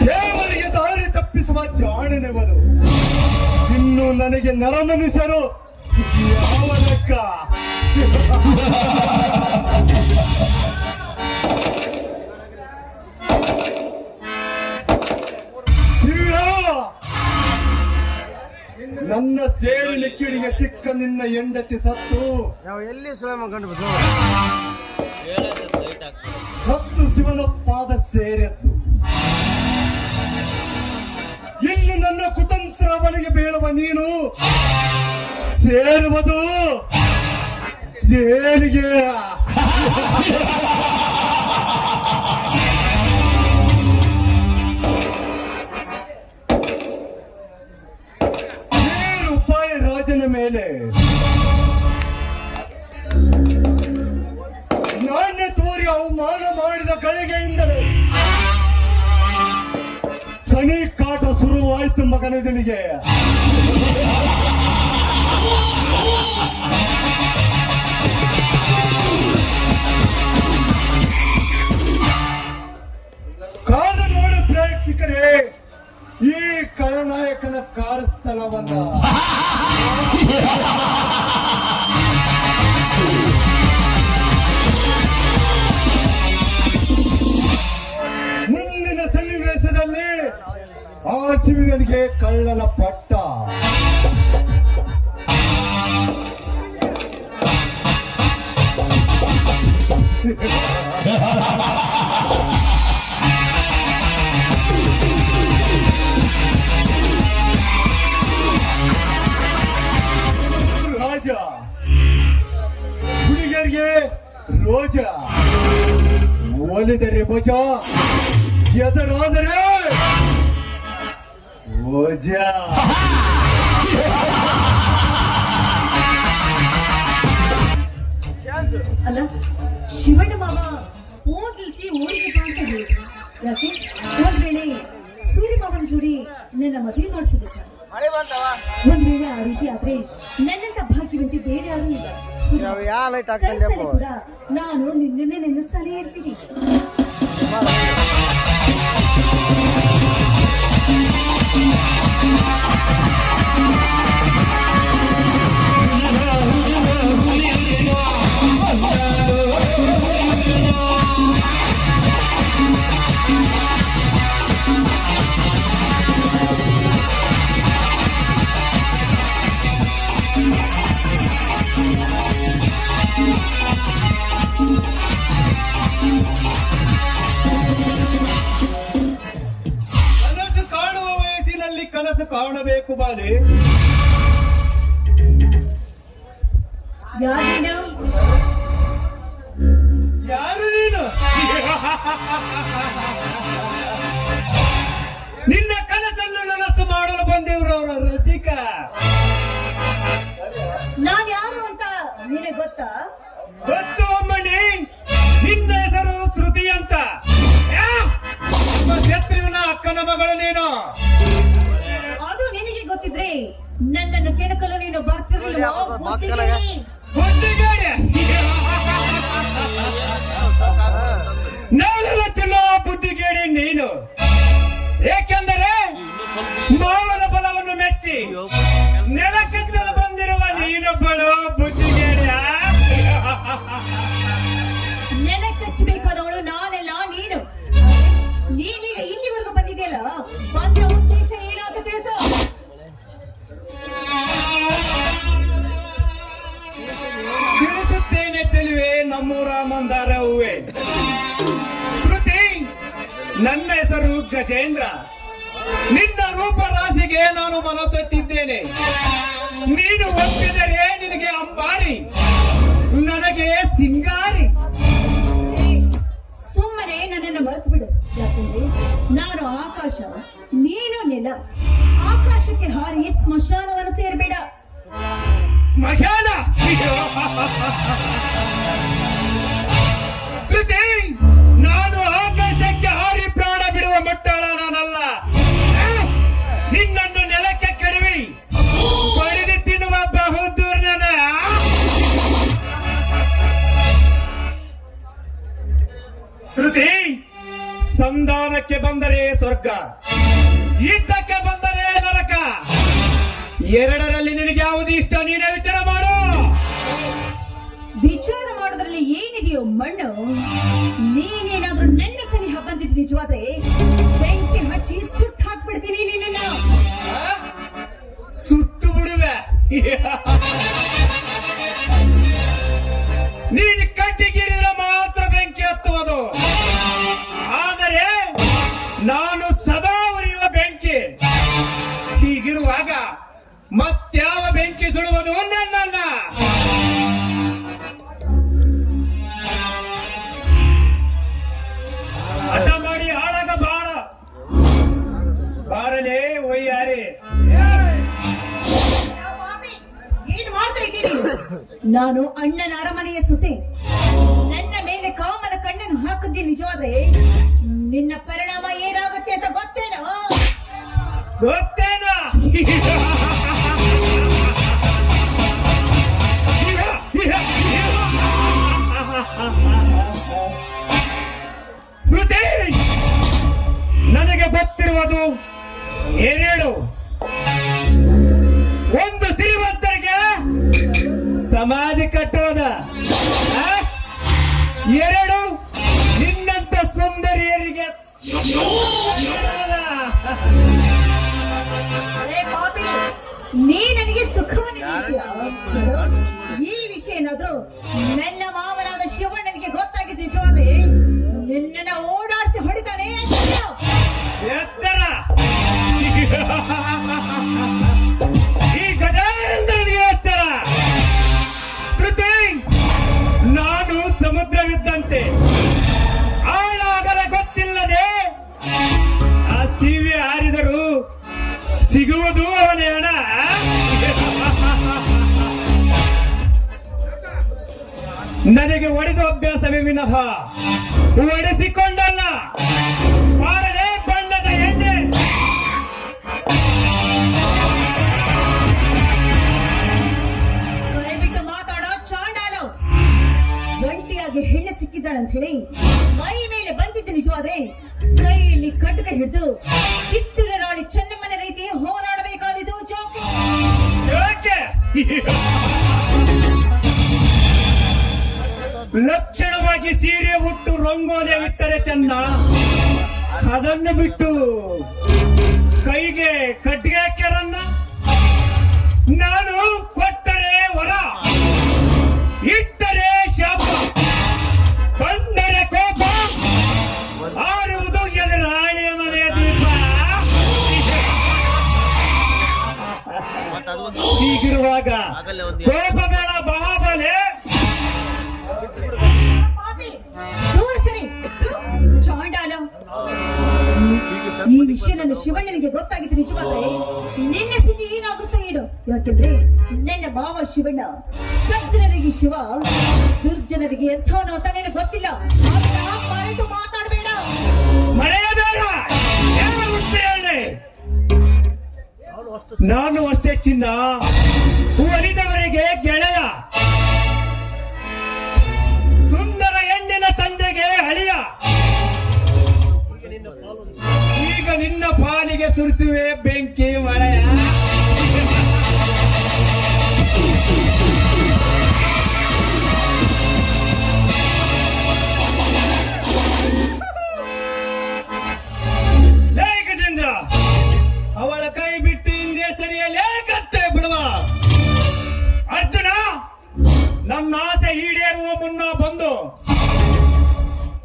ದೇವರಿಗೆ ದಾರಿ ತಪ್ಪಿಸುವ ಜಾಣನೆವನು. ಇನ್ನು ನನಗೆ ನರಮನುಷ್ಯರು ಯಾವ ಲೆಕ್ಕ? ನನ್ನ ಸೇರಿನ ಕಿಡಿಗೆ ಸಿಕ್ಕ ನಿನ್ನ ಹೆಂಡತಿ ಸತ್ತು ಸತ್ತು ಶಿವನ ಪಾದ ಸೇರಿತ್ತು. ಇನ್ನು ನನ್ನ ಕುತಂತ್ರ ಬಲಿಗೆ ಬೀಳುವ ನೀನು ಸೇರುವುದು ಜೇಲಿಗೆ. ರೂಪಾಯಿ ರಾಜನ ಮೇಲೆ ನಾಣ್ಯ ತೋರಿ ಅವಮಾನ ಮಾಡಿದ ಗಳಿಗೆಯಿಂದಲೇ ಶನಿ ಕಾಟ ಶುರುವಾಯ್ತು ಮಗನಿಗೆ. ಕಾದು ನೋಡಿ ಪ್ರೇಕ್ಷಕರೇ, ಈ ಖಳನಾಯಕನ ಕಾರ್ಯಸ್ಥಳವನ್ನ ಮುಂದಿನ ಸನ್ನಿವೇಶದಲ್ಲಿ ಆ ಶಿವನಿಗೆ ಕಳ್ಳನ ಪಟ್ಟ. ರಾಜ ಹುಡುಗರಿಗೆ ರೋಜ, ಒಲಿದರೆ ಭುಜ, ಎದುರಾದರೆ ಓಜ. ಅಲ್ಲ, ಶಿವಣ್ಣ ಮಾವ ಫೋನ್ ನಿಲ್ಸಿ ಊರಿಗೆ ಬಾ ಅಂತ ಹೇಳಿದ್ರು. ಯಾಕೆ? ಒಂದ್ ವೇಳೆ ಸೂರ್ಯ ಮಾವನ ಜೋಡಿ ನನ್ನ ಮದುವೆ ಮಾಡಿಸೋದಕ್ಕ? ಒಂದ್ ವೇಳೆ ಆ ರೀತಿ ಆದ್ರೆ ನನ್ನಂತ ಭಾಗ್ಯವಂತಿ ಬೇರೆ ಯಾರು ಇಲ್ಲ. ಕನಸಲ್ಲಿ ಕೂಡ ನಾನು ನಿನ್ನೆ ನೆನೆಸ್ತಾನೆ ಇರ್ತೀನಿ. ಬಾಲೆ. ಯಾರೇನು? ಯಾರು ನೀನು? ನಿನ್ನ ಕನಸನ್ನು ನನಸು ಮಾಡಲು ಬಂದೇವ್ರವರ ರಸಿಕ. ನಾನ್ ಯಾರು ಅಂತ ನಿನಗೆ ಗೊತ್ತಾ? ಗೊತ್ತು ಅಮ್ಮಣ್ಣಿ, ನಿನ್ನ ಹೆಸರು ಶ್ರುತಿ ಅಂತ. ಶತ್ರುವಿನ ಅಕ್ಕನ ಮಗಳು ನೀನು. ಅದು ನಿನಗೆ ಗೊತ್ತಿದ್ರೆ ನನ್ನನ್ನು ಕೆಣಕಲು ನೀನು ಬರ್ತಿರ್ಲಿಲ್ವೋ? ನಾನೆಲ್ಲ ಚಲೋ ಬುದ್ಧಿಗೇಡಿ ನೀನು. ಏಕೆಂದರೆ ಮಾವನ ಬಲವನ್ನು ಮೆಚ್ಚಿ ನೆಲಕ್ಕೆತ್ತಲು ಬಂದಿರುವ ನೀನೊಬ್ಬಳು ಬುದ್ಧಿಗೇಡಿಯ. ನೆಲಕ್ಕಚ್ಚಬೇಕಾದವಳು ನಾನೆಲ್ಲ, ನೀನು. ನೀನೀಗ ಇಲ್ಲಿವರೆಗೂ ಬಂದಿದೆಯಲ್ಲ, ಬಂದ ಉದ್ದೇಶ ಏನು ಅಂತ ತಿಳಿಸು. ತಿಳಿಸುತ್ತೇನೆ ಚೆಲುವೆ, ನಮ್ಮೂರ ಮಂದಾರ ಹೂವೆ. ಶ್ರುತಿ, ನನ್ನ ಹೆಸರು ಗಜೇಂದ್ರ. ನಿನ್ನ ರೂಪ ರಾಶಿಗೆ ನಾನು ಮನಸೊತ್ತಿದ್ದೇನೆ. ನೀನು ಒಪ್ಪಿದರೆ ನಿನಗೆ ಅಂಬಾರಿ, ನನಗೆ ಸಿಂಗಾರಿ. ಸುಮ್ಮನೆ ನನ್ನನ್ನು ಮರೆತು ಬಿಡು. ಯಾಕಂದ್ರೆ ನಾನು ಆಕಾಶ, ನೀನು ನೆಲ. ಆಕಾಶಕ್ಕೆ ಹಾರಿ ಸ್ಮಶಾನವನ್ನು ಸೇರಬೇಡ. ಸ್ಮಶಾನ? ಶ್ರುತಿ, ನಾನು ಆಕಾಶಕ್ಕೆ ಹಾರಿ ಪ್ರಾಣ ಬಿಡುವ ಮಟ್ಟಳ ನಾನಲ್ಲ. ನಿನ್ನನ್ನು ನೆಲಕ್ಕೆ ಕೆಡವಿ ಬಡಿದು ತಿನ್ನುವ ಬಹುದೂರ್ನ. ಶ್ರುತಿ, ಸಂಧಾನಕ್ಕೆ ಬಂದರೆ ಸ್ವರ್ಗ, ಯುದ್ಧಕ್ಕೆ ಬಂದರೆ ನರಕ. ಎರಡರಲ್ಲಿ ನಿನಗೆ ಯಾವುದು ಇಷ್ಟ ನೀನೇ ವಿಚಾರ ಮಾಡು. ವಿಚಾರ ಮಾಡೋದ್ರಲ್ಲಿ ಏನಿದೆಯೋ ಮಣ್ಣು. ನೀನೇನಾದ್ರೂ ನನ್ನ ಸನಿಹ ಬಂದಿದ್ ನಿಜವಾದ್ರೆ ಬೆಂಕಿ ಹಚ್ಚಿ ಸುಟ್ಟು ಹಾಕ್ಬಿಡ್ತೀನಿ ನಿನ್ನ. ಸುಟ್ಟು ಬಿಡುವೆ. ನೀನು ಕಟ್ಟಿಗಿರಿದ್ರೆ ಮಾತ್ರ ಬೆಂಕಿ ಹತ್ತುವುದು, ಆದರೆ ನಾನು ಸದಾ ಉರಿಯುವ ಬೆಂಕಿ. ಹೀಗಿರುವಾಗ ಮತ್ಯಾವ ಬೆಂಕಿ ಸುಡುವುದು ನನ್ನನ್ನ? ಹಠ ಮಾಡಿ ಹಾಳಾಗ ಬಾರ ಬಾರಲೇ ಒಯ್ಯಾರಿ. ಏನ್ ಮಾಡ್ತಾ ಇದ್ದೀನಿ? ನಾನು ಅಣ್ಣನ ಅರಮನೆಯ ಸೊಸೆ. ನನ್ನ ಮೇಲೆ ಕಾಮದ ಕಣ್ಣನ್ನು ಹಾಕಿದ್ದೆ ನಿಜವಾದ್ರೆ ನಿನ್ನ ಪರಿಣಾಮ ಏನಾಗುತ್ತೆ ಅಂತ ಗೊತ್ತೇನೋ? ಗೊತ್ತೇನಾ? ಶ್ರುತಿ, ನನಗೆ ಗೊತ್ತಿರುವುದು ಎರಡು. ಒಂದು ಶ್ರೀಮಂತರಿಗೆ ಸಮಾಧಿ ಕಟ್ಟೋದ, ಎರಡು ನಿನ್ನಂತ ಸುಂದರಿಯರಿಗೆ. ನೀ ನನಗೆ ಸುಖವನ್ನು ನೀಡ್ತೀಯ. ಈ ವಿಷಯ ಏನಾದ್ರೂ ನನ್ನ ಮಾವನಾದ ಶಿವಣ್ಣನಿಗೆ ಗೊತ್ತಾಗಿದ್ದು ನಿಜವಾದ್ರೆ ನಿನ್ನನ್ನ ಓಡಾಡಿಸಿ ಹೊಡಿತಾನೆ. ಎಚ್ಚರ, ಈ ಗಜೇಂದ್ರನಿಗೆ ಎಚ್ಚರ. ಶ್ರುತಿ, ನಾನು ಸಮುದ್ರವಿದ್ದಂತೆ, ಆಳಾಗಲ ಗೊತ್ತಿಲ್ಲದೆ ಆ ಸೀವೆ ಹಾರಿದರು ಸಿಗುವುದು ಅವನೇ ಹಣ. ನನಗೆ ಒಡೆದು ಅಭ್ಯಾಸವೇ ವಿನಃ ಒಡೆಸಿಕೊಂಡಲ್ಲ. ಬಾರದೆ ಬಣ್ಣದ ಎಣ್ಣೆ. ಬಿಟ್ಟು ಮಾತಾಡೋ ಚಾಂಡಾಲು. ಒಂಟಿಯಾಗಿ ಹೆಣ್ಣು ಸಿಕ್ಕಿದ್ದಾಳಂತ ಹೇಳಿ ಮೈ ಮೇಲೆ ಬಂದಿದ್ದು ನಿಜವಾದ್ರೆ ಕೈಯಲ್ಲಿ ಕಟಕ ಹಿಡಿದು ಕಿತ್ತೂರ ರಾಣಿ ಚೆನ್ನಮ್ಮನ ರೀತಿ ಹೋರಾಡಬೇಕಾದಿದ್ದು ಜೋಕೆ. ಲಕ್ಷಣವಾಗಿ ಸೀರೆ ಉಟ್ಟು ರಂಗೋಲಿ ಬಿಟ್ಟರೆ ಚೆನ್ನ, ಅದನ್ನು ಬಿಟ್ಟು ಕೈಗೆ ಕಟ್ಟಿಗೆ ಹಾಕ್ಯಾರನ್ನ. ನಾನು ಕೊಟ್ಟರೆ ವರ, ಇಟ್ಟರೆ ಶಾಪ, ಬಂದರೆ ಕೋಪ, ಆರುವುದು ಎದುರಾಳಿಯ ಮನೆಯ ದೀಪ. ಕೋಪ ಬೇಡ ಬಾಬಾಲೆ. ದೂರ ಸರಿ ಚಾಂಡಾಲ. ಈ ವಿಷಯ ನನ್ನ ಶಿವಣ್ಣನಿಗೆ ಗೊತ್ತಾಗಿದ್ದು ನಿಜವಾದ್ರೆ ನಿನ್ನ ಸ್ಥಿತಿ ಏನಾಗುತ್ತೋ ಏನು. ಯಾಕೆಂದ್ರೆ ನನ್ನ ಭಾವ ಶಿವಣ್ಣ ಸಜ್ಜನರಿಗೆ ಶಿವ, ದುರ್ಜನರಿಗೆ ಎಂಥವನು ಅಂತ ನಿನಗೆ ಗೊತ್ತಿಲ್ಲ. ಮರೆತು ಮಾತಾಡಬೇಡ. ಮರೆಯಬೇಡ. ಏನು ಹುಚ್ಚು ಹೇಳಿ? ನಾನು ಅಷ್ಟೇ ಚಿನ್ನ, ಒಲಿದವರಿಗೆ ಗೆಳೆಯ, ಸುಂದರ ಹೆಣ್ಣಿನ ತಂದೆಗೆ ಅಳಿಯ. ಈಗ ನಿನ್ನ ಪಾಲಿಗೆ ಸುರಿಸುವೆ ಬೆಂಕಿ ಮಳೆಯ. ಗಜೇಂದ್ರ, ಅವಳ ಕೈ ಬಿಟ್ಟು ಹಿಂದೆ ಸರಿಯಲೇ ಕತ್ತೆ ಬಿಡುವ. ಅರ್ಜುನ, ನನ್ನ ಆಸೆ ಈಡೇರುವ ಮುನ್ನ ಬಂದು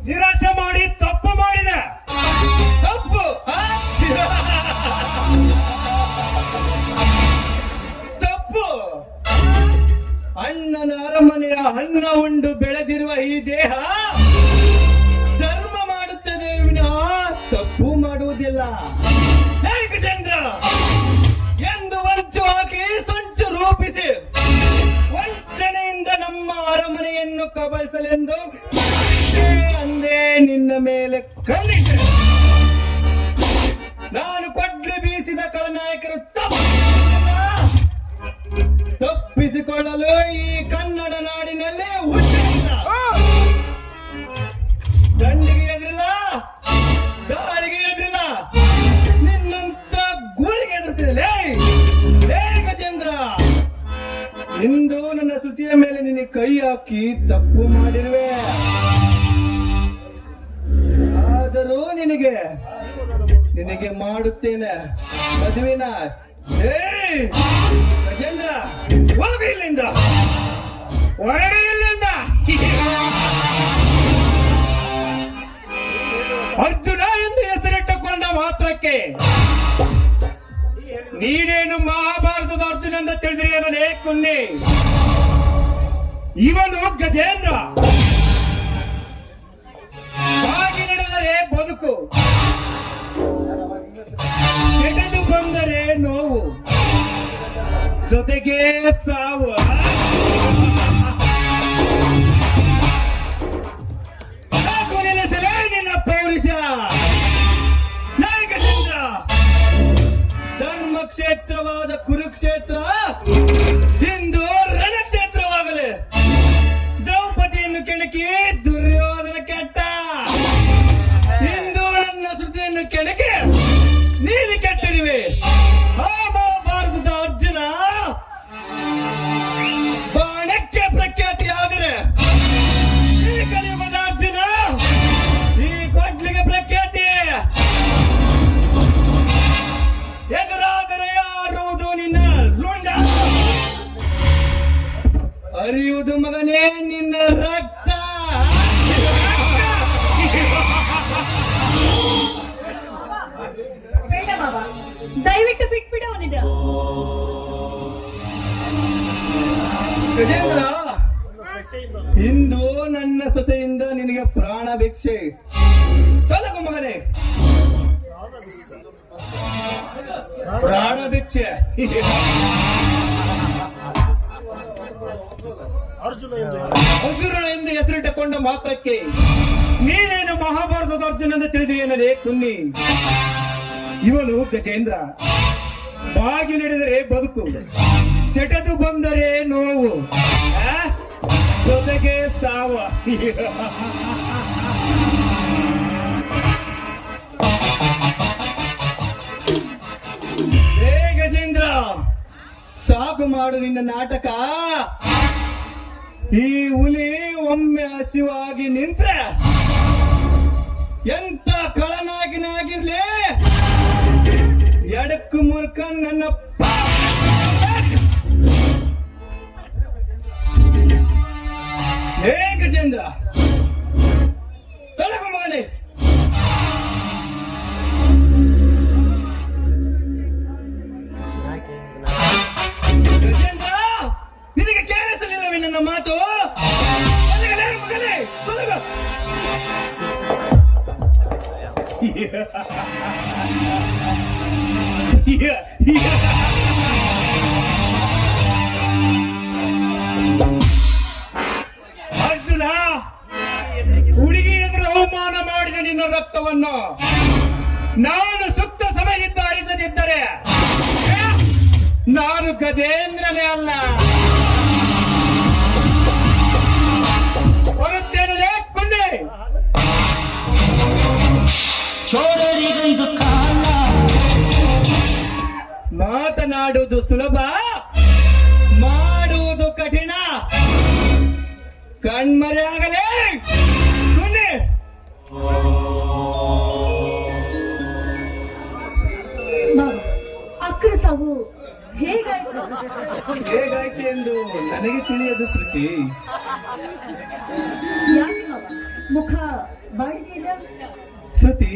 ನಿರಾಶೆ ಮಾಡಿ ತಪ್ಪು ಮಾಡಿದೆ. ತಪ್ಪು ತಪ್ಪು. ಅಣ್ಣನ ಅರಮನೆಯ ಅನ್ನ ಉಂಡು ಬೆಳೆದಿರುವ ಈ ದೇಹ ಧರ್ಮ ಮಾಡುತ್ತದೆ ವಿನಃ ತಪ್ಪು ಮಾಡುವುದಿಲ್ಲ. ಗಜೇಂದ್ರ, ಎಂದು ವಂಚು ಹಾಕಿ ಸಂಚು ರೂಪಿಸಿ ವಂಚನೆಯಿಂದ ನಮ್ಮ ಅರಮನೆಯನ್ನು ಕಬಳಿಸಲೆಂದು ಅಂದೇ ನಿನ್ನ ಮೇಲೆ ಕಣ್ಣಿಟ್ಟೆ. ನಾನು ಕೊಡ್ಲಿ ಬೀಸಿದ ಖಳನಾಯಕರು ತಪ್ಪಿಸಿಕೊಳ್ಳಲು ಈ ಕನ್ನಡ ನಾಡಿನಲ್ಲಿ ಹುಟ್ಟಿಲ್ಲ. ದಂಡಿಗೆ ಎದುರಿಲ್ಲ, ದಾಳಿಗೆ ಎದುರಿಲ್ಲ, ನಿನ್ನಂತ ಗೂಳಿಗೆ ಎದುರುತ್ತಿರಲೇ. ಗಜೇಂದ್ರ, ಇಂದು ನನ್ನ ಶ್ರುತಿಯ ಮೇಲೆ ನಿನ್ನ ಕೈ ಹಾಕಿ ತಪ್ಪು ಮಾಡಿರುವೆ. ಆದರೂ ನಿನಗೆ ಮಾಡುತ್ತೇನೆ ಮದುವಿನ. ಗಜೇಂದ್ರ, ಹೋಗು ಇಲ್ಲಿಂದ, ಹೊರಗೆ ಇಲ್ಲಿಂದ. ಅರ್ಜುನ ಎಂದು ಹೆಸರಿಟ್ಟುಕೊಂಡ ಮಾತ್ರಕ್ಕೆ ನೀನೇನು ಮಹಾಭಾರತದ ಅರ್ಜುನ ಅಂತ ತಿಳಿದ್ರಿ ಅನ್ನೋದೇ ಕುನ್ನಿ. ಇವನು ಗಜೇಂದ್ರ. ಬಾಗಿ ನಡೆದರೆ ಬದುಕು, ಕೆಟದು ಬಂದರೆ ನೋವು, ಜೊತೆಗೆ ಸಾವು. ನಿನ್ನ ಪೌರುಷ. ಗಜೇಂದ್ರ, ಧರ್ಮಕ್ಷೇತ್ರವಾದ ಕುರುಕ್ಷೇತ್ರ ಇಂದು ರಣಕ್ಷೇತ್ರವಾಗಲಿ. ದ್ರೌಪದಿಯನ್ನು ಕೆಣಕಿ ದುರ್ಯೋಧನ ಕೆಟ್ಟ. ಇಂದು ನನ್ನ ಶ್ರುತಿಯನ್ನು ಕೆಣಕಿ ನೀನು ಕೆಟ್ಟಿರುವೆ. ಮಹಾಭಾರತದ ಅರ್ಜುನ ಬಾಣಕ್ಕೆ ಪ್ರಖ್ಯಾತಿಯಾದರೆ ಈ ಕಲಿಯುಗದ ಅರ್ಜುನ ಈ ಕೊಡ್ಲಿಗೆ ಪ್ರಖ್ಯಾತಿ. ಎದುರಾದರೆ ಆರುವುದು ನಿನ್ನ ರುಂಡ, ಅರಿಯುವುದು ಮಗನೇ ನಿನ್ನ ರಕ್ತ. ಬೇಡ ಬಾಬಾ, ದಯವಿಟ್ಟು ಬಿಟ್ಬಿಡು ಅವನಿದ್ರ. ಗಜೇಂದ್ರ, ಇಂದು ನನ್ನ ಸೊಸೆಯಿಂದ ನಿನಗೆ ಪ್ರಾಣ ಭಿಕ್ಷೆ. ತೊಲಗು ಮಗನೇ, ಪ್ರಾಣ ಭಿಕ್ಷೆ. ಅರ್ಜುನ ಎಂದು ಹೆಸರಿಟ್ಟುಕೊಂಡ ಮಾತ್ರಕ್ಕೆ ನೀನೇನು ಮಹಾಭಾರತದ ಅರ್ಜುನ ಎಂದು ತಿಳಿದಿರಿ ಅನ್ನೋದೇ ಕುನ್ನಿ. ಇವನು ಗಜೇಂದ್ರ. ಬಾಗಿ ನಡೆದರೆ ಬದುಕು, ಸೆಟೆದು ಬಂದರೆ ನೋವು, ಜೊತೆಗೆ ಸಾವ. ಗಜೇಂದ್ರ, ಸಾಕು ಮಾಡು ನಿನ್ನ ನಾಟಕ. ಈ ಹುಲಿ ಒಮ್ಮೆ ಹಸಿವಾಗಿ ನಿಂತ್ರೆ ಎಂತ ಕಳನಾಗಿನಾಗಿರ್ಲಿ ಎಡಕ್ಕೂ ಮುರ್ಕ ನನ್ನ ಗಜೇಂದ್ರ, ತೊಲಗು ಮಗನೇ. ಗಜೇಂದ್ರ, ನಿನಗೆ ಅರ್ಥವೇ ನನ್ನ ಮಾತು? ತೊಲಗಲೇ ಮಗನೇ, ತೊಲಗ. ಅರ್ಜುನ, ಹುಡುಗಿ ಎದುರು ಅವಮಾನ ಮಾಡಿದ ನಿನ್ನ ರಕ್ತವನ್ನು ನಾನು ಸೂಕ್ತ ಸಮಯದಿಂದ ಹರಿಸದಿದ್ದರೆ ನಾನು ಗಜೇಂದ್ರನೇ ಅಲ್ಲ. ಬರುತ್ತೇನೆ ಕೊಂಡೆ. ಚೋರರಿಗೊಂದು ಕಾಲ. ಮಾತನಾಡುವುದು ಸುಲಭ, ಮಾಡುವುದು ಕಠಿಣ. ಕಣ್ಮರೆಯಾಗಲೇ ಕೊನೆ. ಮಾವ, ಅಕ್ರ ಸಾವು ಹೇಗಾಯ್ತು? ಹೇಗಾಯ್ತು ಎಂದು ನನಗೆ ತಿಳಿಯದು ಶ್ರುತಿ. ಯಾಕೆ ಮಾವ ಮುಖ ಬಾಡಿದೆಯಿಲ್ಲ? ಶ್ರುತಿ,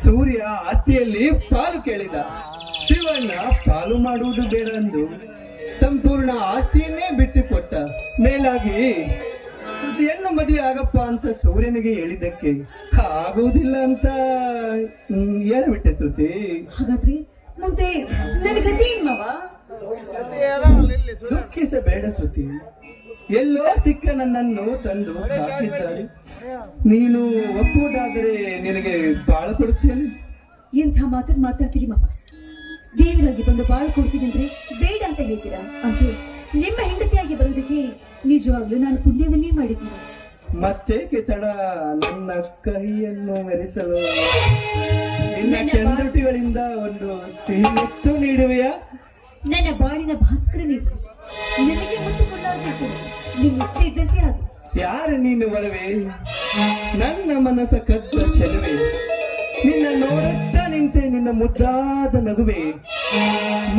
ಸೂರ್ಯ ಆಸ್ತಿಯಲ್ಲಿ ಪಾಲು ಕೇಳಿದ. ಶಿವಣ್ಣ ಪಾಲು ಮಾಡುವುದು ಬೇಡ ಎಂದು ಸಂಪೂರ್ಣ ಆಸ್ತಿಯನ್ನೇ ಬಿಟ್ಟುಕೊಟ್ಟ. ಮೇಲಾಗಿ ಶ್ರುತಿಯನ್ನು ಮದುವೆ ಆಗಪ್ಪ ಅಂತ ಸೂರ್ಯನಿಗೆ ಹೇಳಿದ್ದಕ್ಕೆ ಆಗುವುದಿಲ್ಲ ಅಂತ ಹೇಳಿಬಿಟ್ಟೆ ಶ್ರುತಿ. ಹಾಗಾದ್ರೆ ಮುಂದೆ ನನ್ನ ಗತಿ ಏನ್ ಮಾವ? ದುಃಖಿಸಬೇಡ ಶ್ರುತಿ. ಎಲ್ಲೋ ಸಿಕ್ಕ ನನ್ನನ್ನು ತಂದು ಸಾಕಿದ್ದಾರೆ. ನೀನು ಒಪ್ಪುವುದಾದರೆ ನಿನಗೆ ಬಾಳ ಕೊಡುತ್ತೇನೆ. ಎಂಥ ಮಾತನ್ನು ಮಾತಾಡ್ತೀರಿ ಮಾವ? ದೇವರಾಗಿ ಬಂದು ಬಾಳು ಕೊಡ್ತೀನಿ ಅಂದ್ರೆ ಬೇಡ ಅಂತ ಹೇಳ್ತೀರಾ? ಅಂತೂ ನಿಮ್ಮ ಹೆಂಡತಿಯಾಗಿ ಬರೋದಕ್ಕೆ ನಿಜವಾಗ್ಲೂ ನಾನು ಪುಣ್ಯವನ್ನೇ ಮಾಡಿದ್ದೀನಿ. ಮತ್ತೇಕೆ ತಡ ನನ್ನ ಕೈಯನ್ನು ಮೆರೆಸಲು? ನಿನ್ನ ಕೆಂದುಟಿಗಳಿಂದ ಒಂದು ಸಿಹಿಮೆತ್ತು ನೀಡುವೆಯಾ? ನನ್ನ ಬಾಳಿನ ಭಾಸ್ಕರ ನೀವು. ನನಗೆ ಮುತ್ತು ಕೊಳ್ಳಾಡ್ತಿರ್ತೀನಿ. ನಿಮ್ಮ ಇಚ್ಛೆ ಇದ್ದಂತೆ ಆಗ. ಯಾರು ನೀನು ಬರುವೆ? ನನ್ನ ಮನಸ್ಸ ಕದ್ದ ಚೆಲುವೆ. ನಿನ್ನ ನೋಡುತ್ತಾ ನಿಂತೆ ನಿನ್ನ ಮುದ್ದಾದ ನಗುವೆ.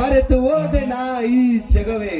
ಮರೆತು ಹೋದೆ ನಾ ಈ ಜಗವೇ.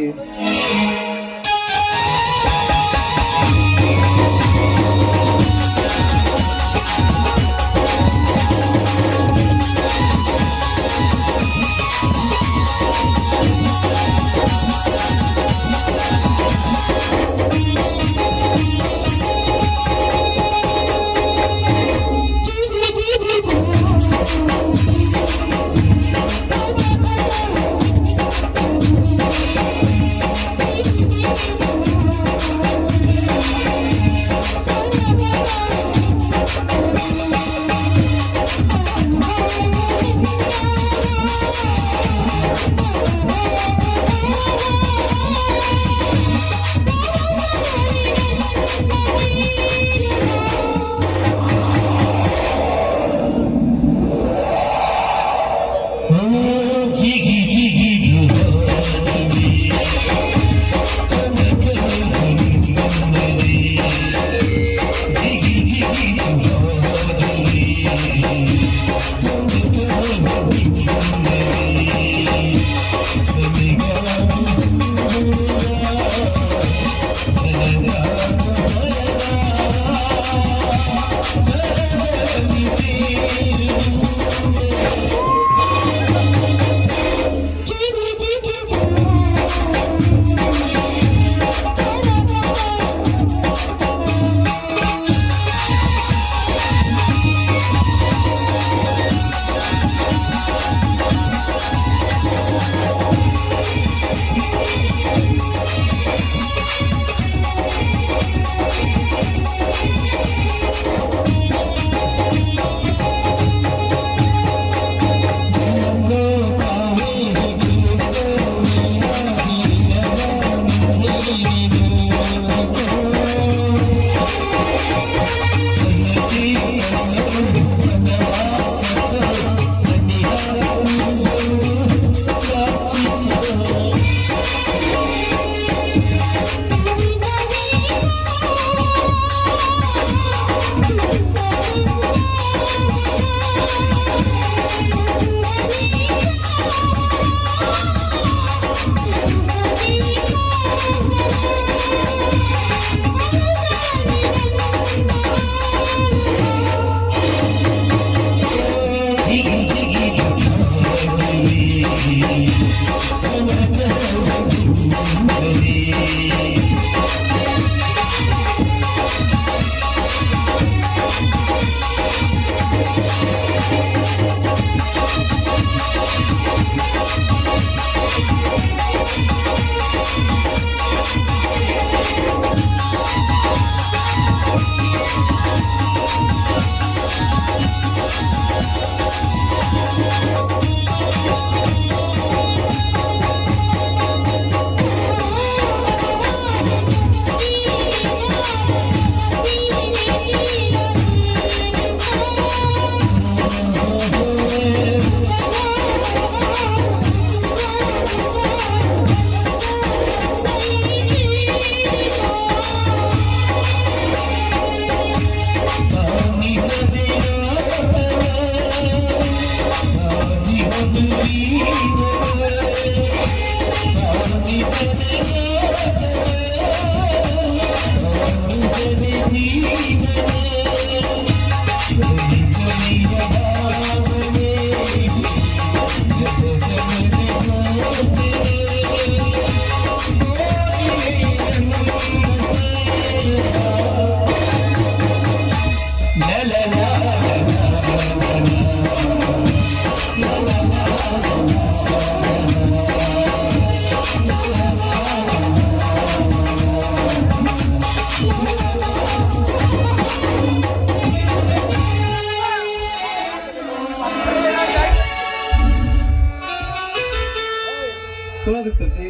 ಹೋಗು ಸತಿ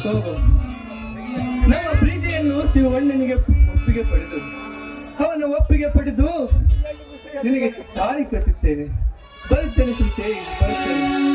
ಹೋಗು. ನಮ್ಮ ಪ್ರೀತಿಯನ್ನು ಶಿವಣ್ಣನಿಗೆ ಒಪ್ಪಿಗೆ ಪಡೆದು ಅವನ ಒಪ್ಪಿಗೆ ಪಡೆದು ನಿನಗೆ ತಾಳಿ ಕಟ್ಟುತ್ತೇನೆ. ಬರುತ್ತೇನೆ ಸುತ್ತೇ, ಬರುತ್ತೇನೆ.